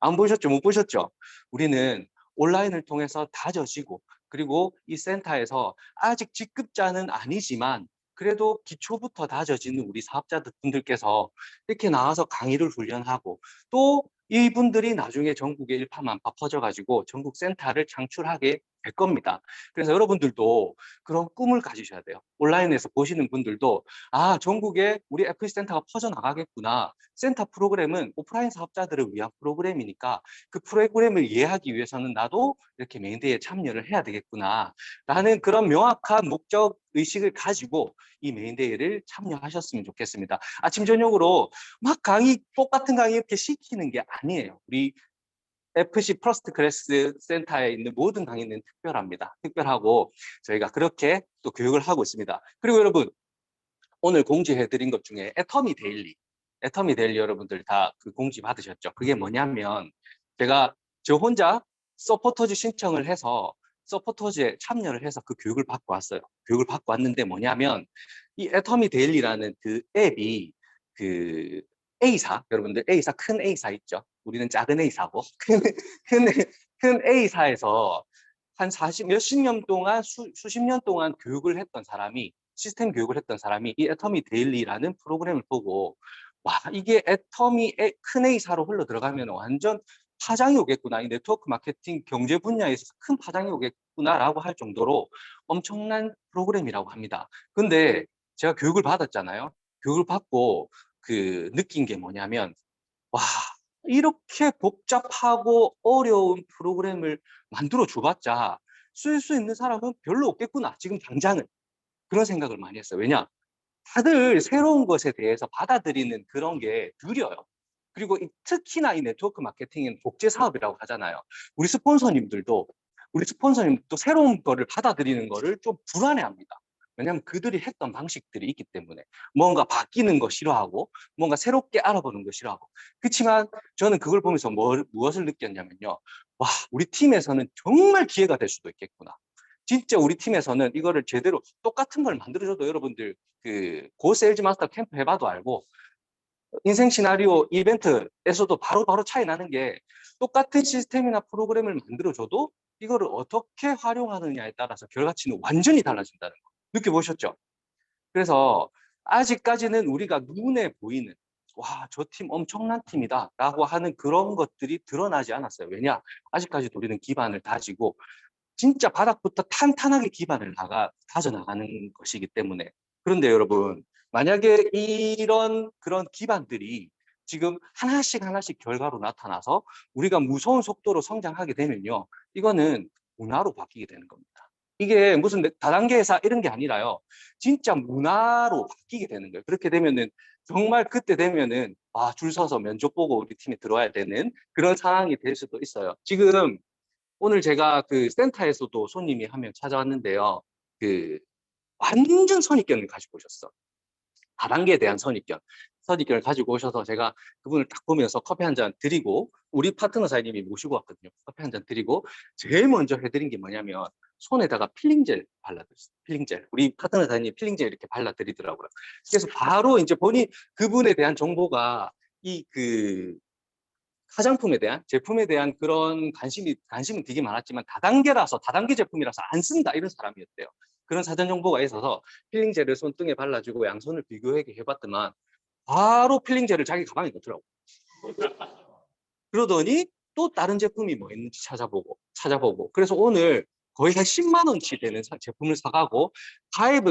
안 보셨죠? 못 보셨죠? 우리는 온라인을 통해서 다져지고 그리고 이 센터에서 아직 직급자는 아니지만 그래도 기초부터 다져지는 우리 사업자들 분들께서 이렇게 나와서 강의를 훈련하고 또 이분들이 나중에 전국에 일파만파 퍼져가지고 전국 센터를 창출하게 될 겁니다. 그래서 여러분들도 그런 꿈을 가지셔야 돼요. 온라인에서 보시는 분들도 전국에 우리 FC 센터가 퍼져나가겠구나. 센터 프로그램은 오프라인 사업자들을 위한 프로그램이니까 그 프로그램을 이해하기 위해서는 나도 이렇게 메인데이에 참여를 해야 되겠구나 라는 그런 명확한 목적 의식을 가지고 이 메인데이를 참여하셨으면 좋겠습니다. 아침 저녁으로 막 똑같은 강의 이렇게 시키는 게 아니에요. 우리 FC 퍼스트 클래스 센터에 있는 모든 강의는 특별합니다. 특별하고 저희가 그렇게 또 교육을 하고 있습니다. 그리고 여러분 오늘 공지해드린 것 중에 애터미 데일리 여러분들 다 그 공지 받으셨죠? 그게 뭐냐면 저 혼자 서포터즈 신청을 해서 서포터즈에 참여를 해서 그 교육을 받고 왔어요. 교육을 받고 왔는데 뭐냐면 이 애터미 데일리라는 그 앱이 그 A사, 여러분들 A사, 큰 A사 있죠? 우리는 작은 A사고 큰 A사에서 한 몇십 년 동안 수십 년 동안 교육을 했던 사람이 시스템 교육을 했던 사람이 이 애터미 데일리라는 프로그램을 보고 와 이게 애터미 큰 A사로 흘러 들어가면 완전 파장이 오겠구나. 이 네트워크 마케팅 경제 분야에서 큰 파장이 오겠구나라고 할 정도로 엄청난 프로그램이라고 합니다. 근데 제가 교육을 받았잖아요. 교육을 받고 느낀 게 뭐냐면 와 이렇게 복잡하고 어려운 프로그램을 만들어 줘봤자 쓸 수 있는 사람은 별로 없겠구나. 지금 당장은 그런 생각을 많이 했어요. 왜냐? 다들 새로운 것에 대해서 받아들이는 그런 게 느려요. 그리고 특히나 이 네트워크 마케팅은 독재 사업이라고 하잖아요. 우리 스폰서님들도 새로운 거를 받아들이는 거를 좀 불안해합니다. 왜냐하면 그들이 했던 방식들이 있기 때문에 뭔가 바뀌는 거 싫어하고 뭔가 새롭게 알아보는 거 싫어하고 그렇지만 저는 그걸 보면서 무엇을 느꼈냐면요. 와 우리 팀에서는 정말 기회가 될 수도 있겠구나. 진짜 우리 팀에서는 이거를 제대로 똑같은 걸 만들어줘도 여러분들 고 세일즈 마스터 캠프 해봐도 알고 인생 시나리오 이벤트에서도 바로 차이 나는 게 똑같은 시스템이나 프로그램을 만들어줘도 이거를 어떻게 활용하느냐에 따라서 결과치는 완전히 달라진다는 거 느껴보셨죠? 그래서 아직까지는 우리가 눈에 보이는 와, 저 팀 엄청난 팀이다 라고 하는 그런 것들이 드러나지 않았어요. 왜냐? 아직까지도 우리는 기반을 다지고 진짜 바닥부터 탄탄하게 기반을 다져나가는 것이기 때문에 그런데 여러분 만약에 그런 기반들이 지금 하나씩 결과로 나타나서 우리가 무서운 속도로 성장하게 되면요 이거는 문화로 바뀌게 되는 겁니다. 이게 무슨 다단계 회사 이런 게 아니라요 진짜 문화로 바뀌게 되는 거예요. 그렇게 되면은 정말 그때 되면은 줄 서서 면접 보고 우리 팀에 들어와야 되는 그런 상황이 될 수도 있어요. 지금 오늘 제가 센터에서도 손님이 한 명 찾아왔는데요. 완전 선입견을 가지고 오셨어. 다단계에 대한 선입견을 가지고 오셔서 제가 그분을 딱 보면서 커피 한 잔 드리고 우리 파트너 사장님이 모시고 왔거든요. 커피 한 잔 드리고 제일 먼저 해드린 게 뭐냐면 손에다가 필링젤 발라드렸어요. 필링젤. 우리 파트너 사장님이 필링젤 이렇게 발라드리더라고요. 그래서 바로 이제 그분에 대한 정보가 화장품에 대한, 제품에 대한 그런 관심은 되게 많았지만 다단계 제품이라서 안 쓴다 이런 사람이었대요. 그런 사전 정보가 있어서 필링젤을 손등에 발라주고 양손을 비교하게 해봤더만 바로 필링젤을 자기 가방에 넣더라고. 그러더니 또 다른 제품이 뭐 있는지 찾아보고 그래서 오늘 거의 한 10만 원치 되는 제품을 사가고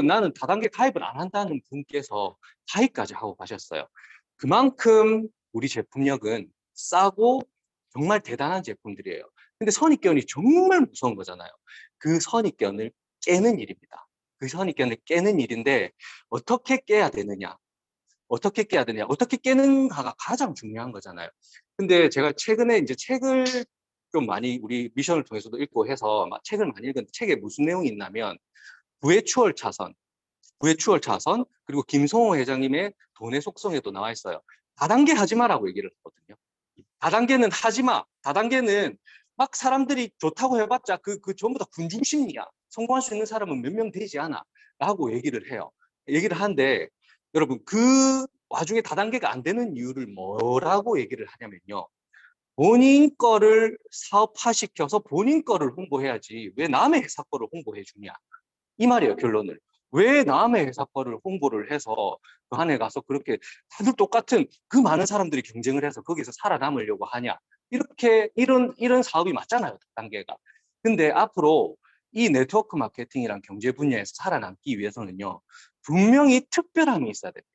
나는 다단계 가입을 안 한다는 분께서 가입까지 하고 가셨어요. 그만큼 우리 제품력은 싸고 정말 대단한 제품들이에요. 근데 선입견이 정말 무서운 거잖아요. 그 선입견을 깨는 일입니다. 그 선입견을 깨는 일인데 어떻게 깨야 되느냐? 어떻게 깨는가가 가장 중요한 거잖아요. 근데 제가 최근에 이제 책을 좀 많이 우리 미션을 통해서도 읽고 해서 책을 많이 읽었는데 책에 무슨 내용이 있냐면 부의 추월 차선, 그리고 김성호 회장님의 돈의 속성에도 나와 있어요. 다단계 하지 마라고 얘기를 하거든요. 다단계는 하지 마. 다단계는 막 사람들이 좋다고 해봤자 그 전부 다 군중심리야. 성공할 수 있는 사람은 몇 명 되지 않아. 라고 얘기를 해요. 얘기를 하는데 여러분 그 와중에 다단계가 안 되는 이유를 뭐라고 얘기를 하냐면요. 본인 거를 사업화시켜서 본인 거를 홍보해야지 왜 남의 회사 거를 홍보해 주냐. 이 말이에요, 결론을. 왜 남의 회사 거를 홍보를 해서 그 안에 가서 그렇게 다들 똑같은 그 많은 사람들이 경쟁을 해서 거기서 살아남으려고 하냐. 이런 사업이 맞잖아요, 단계가. 근데 앞으로 이 네트워크 마케팅이란 경제 분야에서 살아남기 위해서는요, 분명히 특별함이 있어야 됩니다.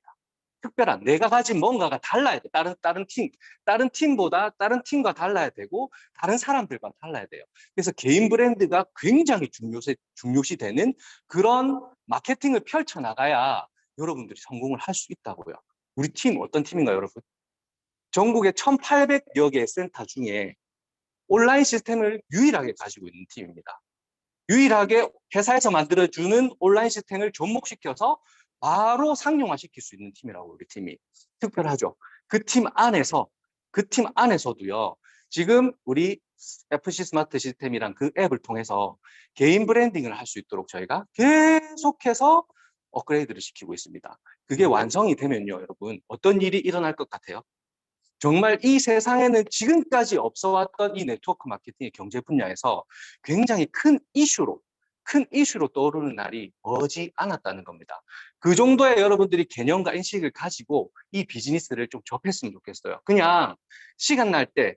특별한, 내가 가진 뭔가가 달라야 돼. 다른 팀과 달라야 되고, 다른 사람들과 달라야 돼요. 그래서 개인 브랜드가 굉장히 중요시 되는 그런 마케팅을 펼쳐나가야 여러분들이 성공을 할 수 있다고요. 우리 팀 어떤 팀인가요, 여러분? 전국에 1,800여 개의 센터 중에 온라인 시스템을 유일하게 가지고 있는 팀입니다. 유일하게 회사에서 만들어주는 온라인 시스템을 접목시켜서 바로 상용화시킬 수 있는 팀이라고 우리 팀이. 특별하죠. 그 팀 안에서도요. 지금 우리 FC 스마트 시스템이란 그 앱을 통해서 개인 브랜딩을 할 수 있도록 저희가 계속해서 업그레이드를 시키고 있습니다. 그게 완성이 되면요, 여러분. 어떤 일이 일어날 것 같아요? 정말 이 세상에는 지금까지 없어왔던 이 네트워크 마케팅의 경제 분야에서 굉장히 큰 이슈로 떠오르는 날이 머지 않았다는 겁니다. 그 정도의 여러분들이 개념과 인식을 가지고 이 비즈니스를 좀 접했으면 좋겠어요. 그냥 시간 날 때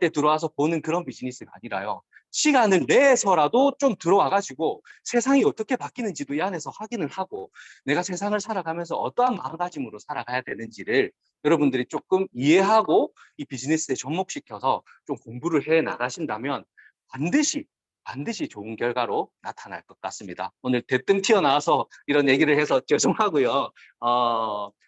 들어와서 보는 그런 비즈니스가 아니라요. 시간을 내서라도 좀 들어와가지고 세상이 어떻게 바뀌는지도 이 안에서 확인을 하고 내가 세상을 살아가면서 어떠한 마음가짐으로 살아가야 되는지를 여러분들이 조금 이해하고 이 비즈니스에 접목시켜서 좀 공부를 해 나가신다면 반드시 좋은 결과로 나타날 것 같습니다. 오늘 대뜸 튀어나와서 이런 얘기를 해서 죄송하고요.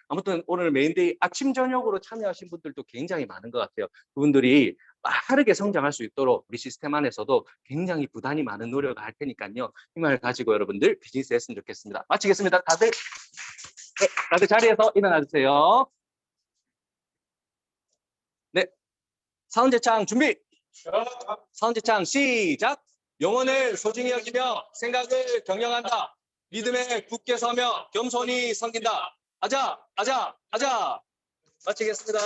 아무튼 오늘 메인데이 아침 저녁으로 참여하신 분들도 굉장히 많은 것 같아요. 그분들이 빠르게 성장할 수 있도록 우리 시스템 안에서도 굉장히 부단히 많은 노력을 할 테니까요. 힘을 가지고 여러분들 비즈니스 했으면 좋겠습니다. 마치겠습니다. 다들 자리에서 일어나 주세요. 네, 사운드창 준비. 사운드창 시작. 영혼을 소중히 여기며 생각을 경영한다. 믿음에 굳게 서며 겸손히 섬긴다. 아자. 마치겠습니다.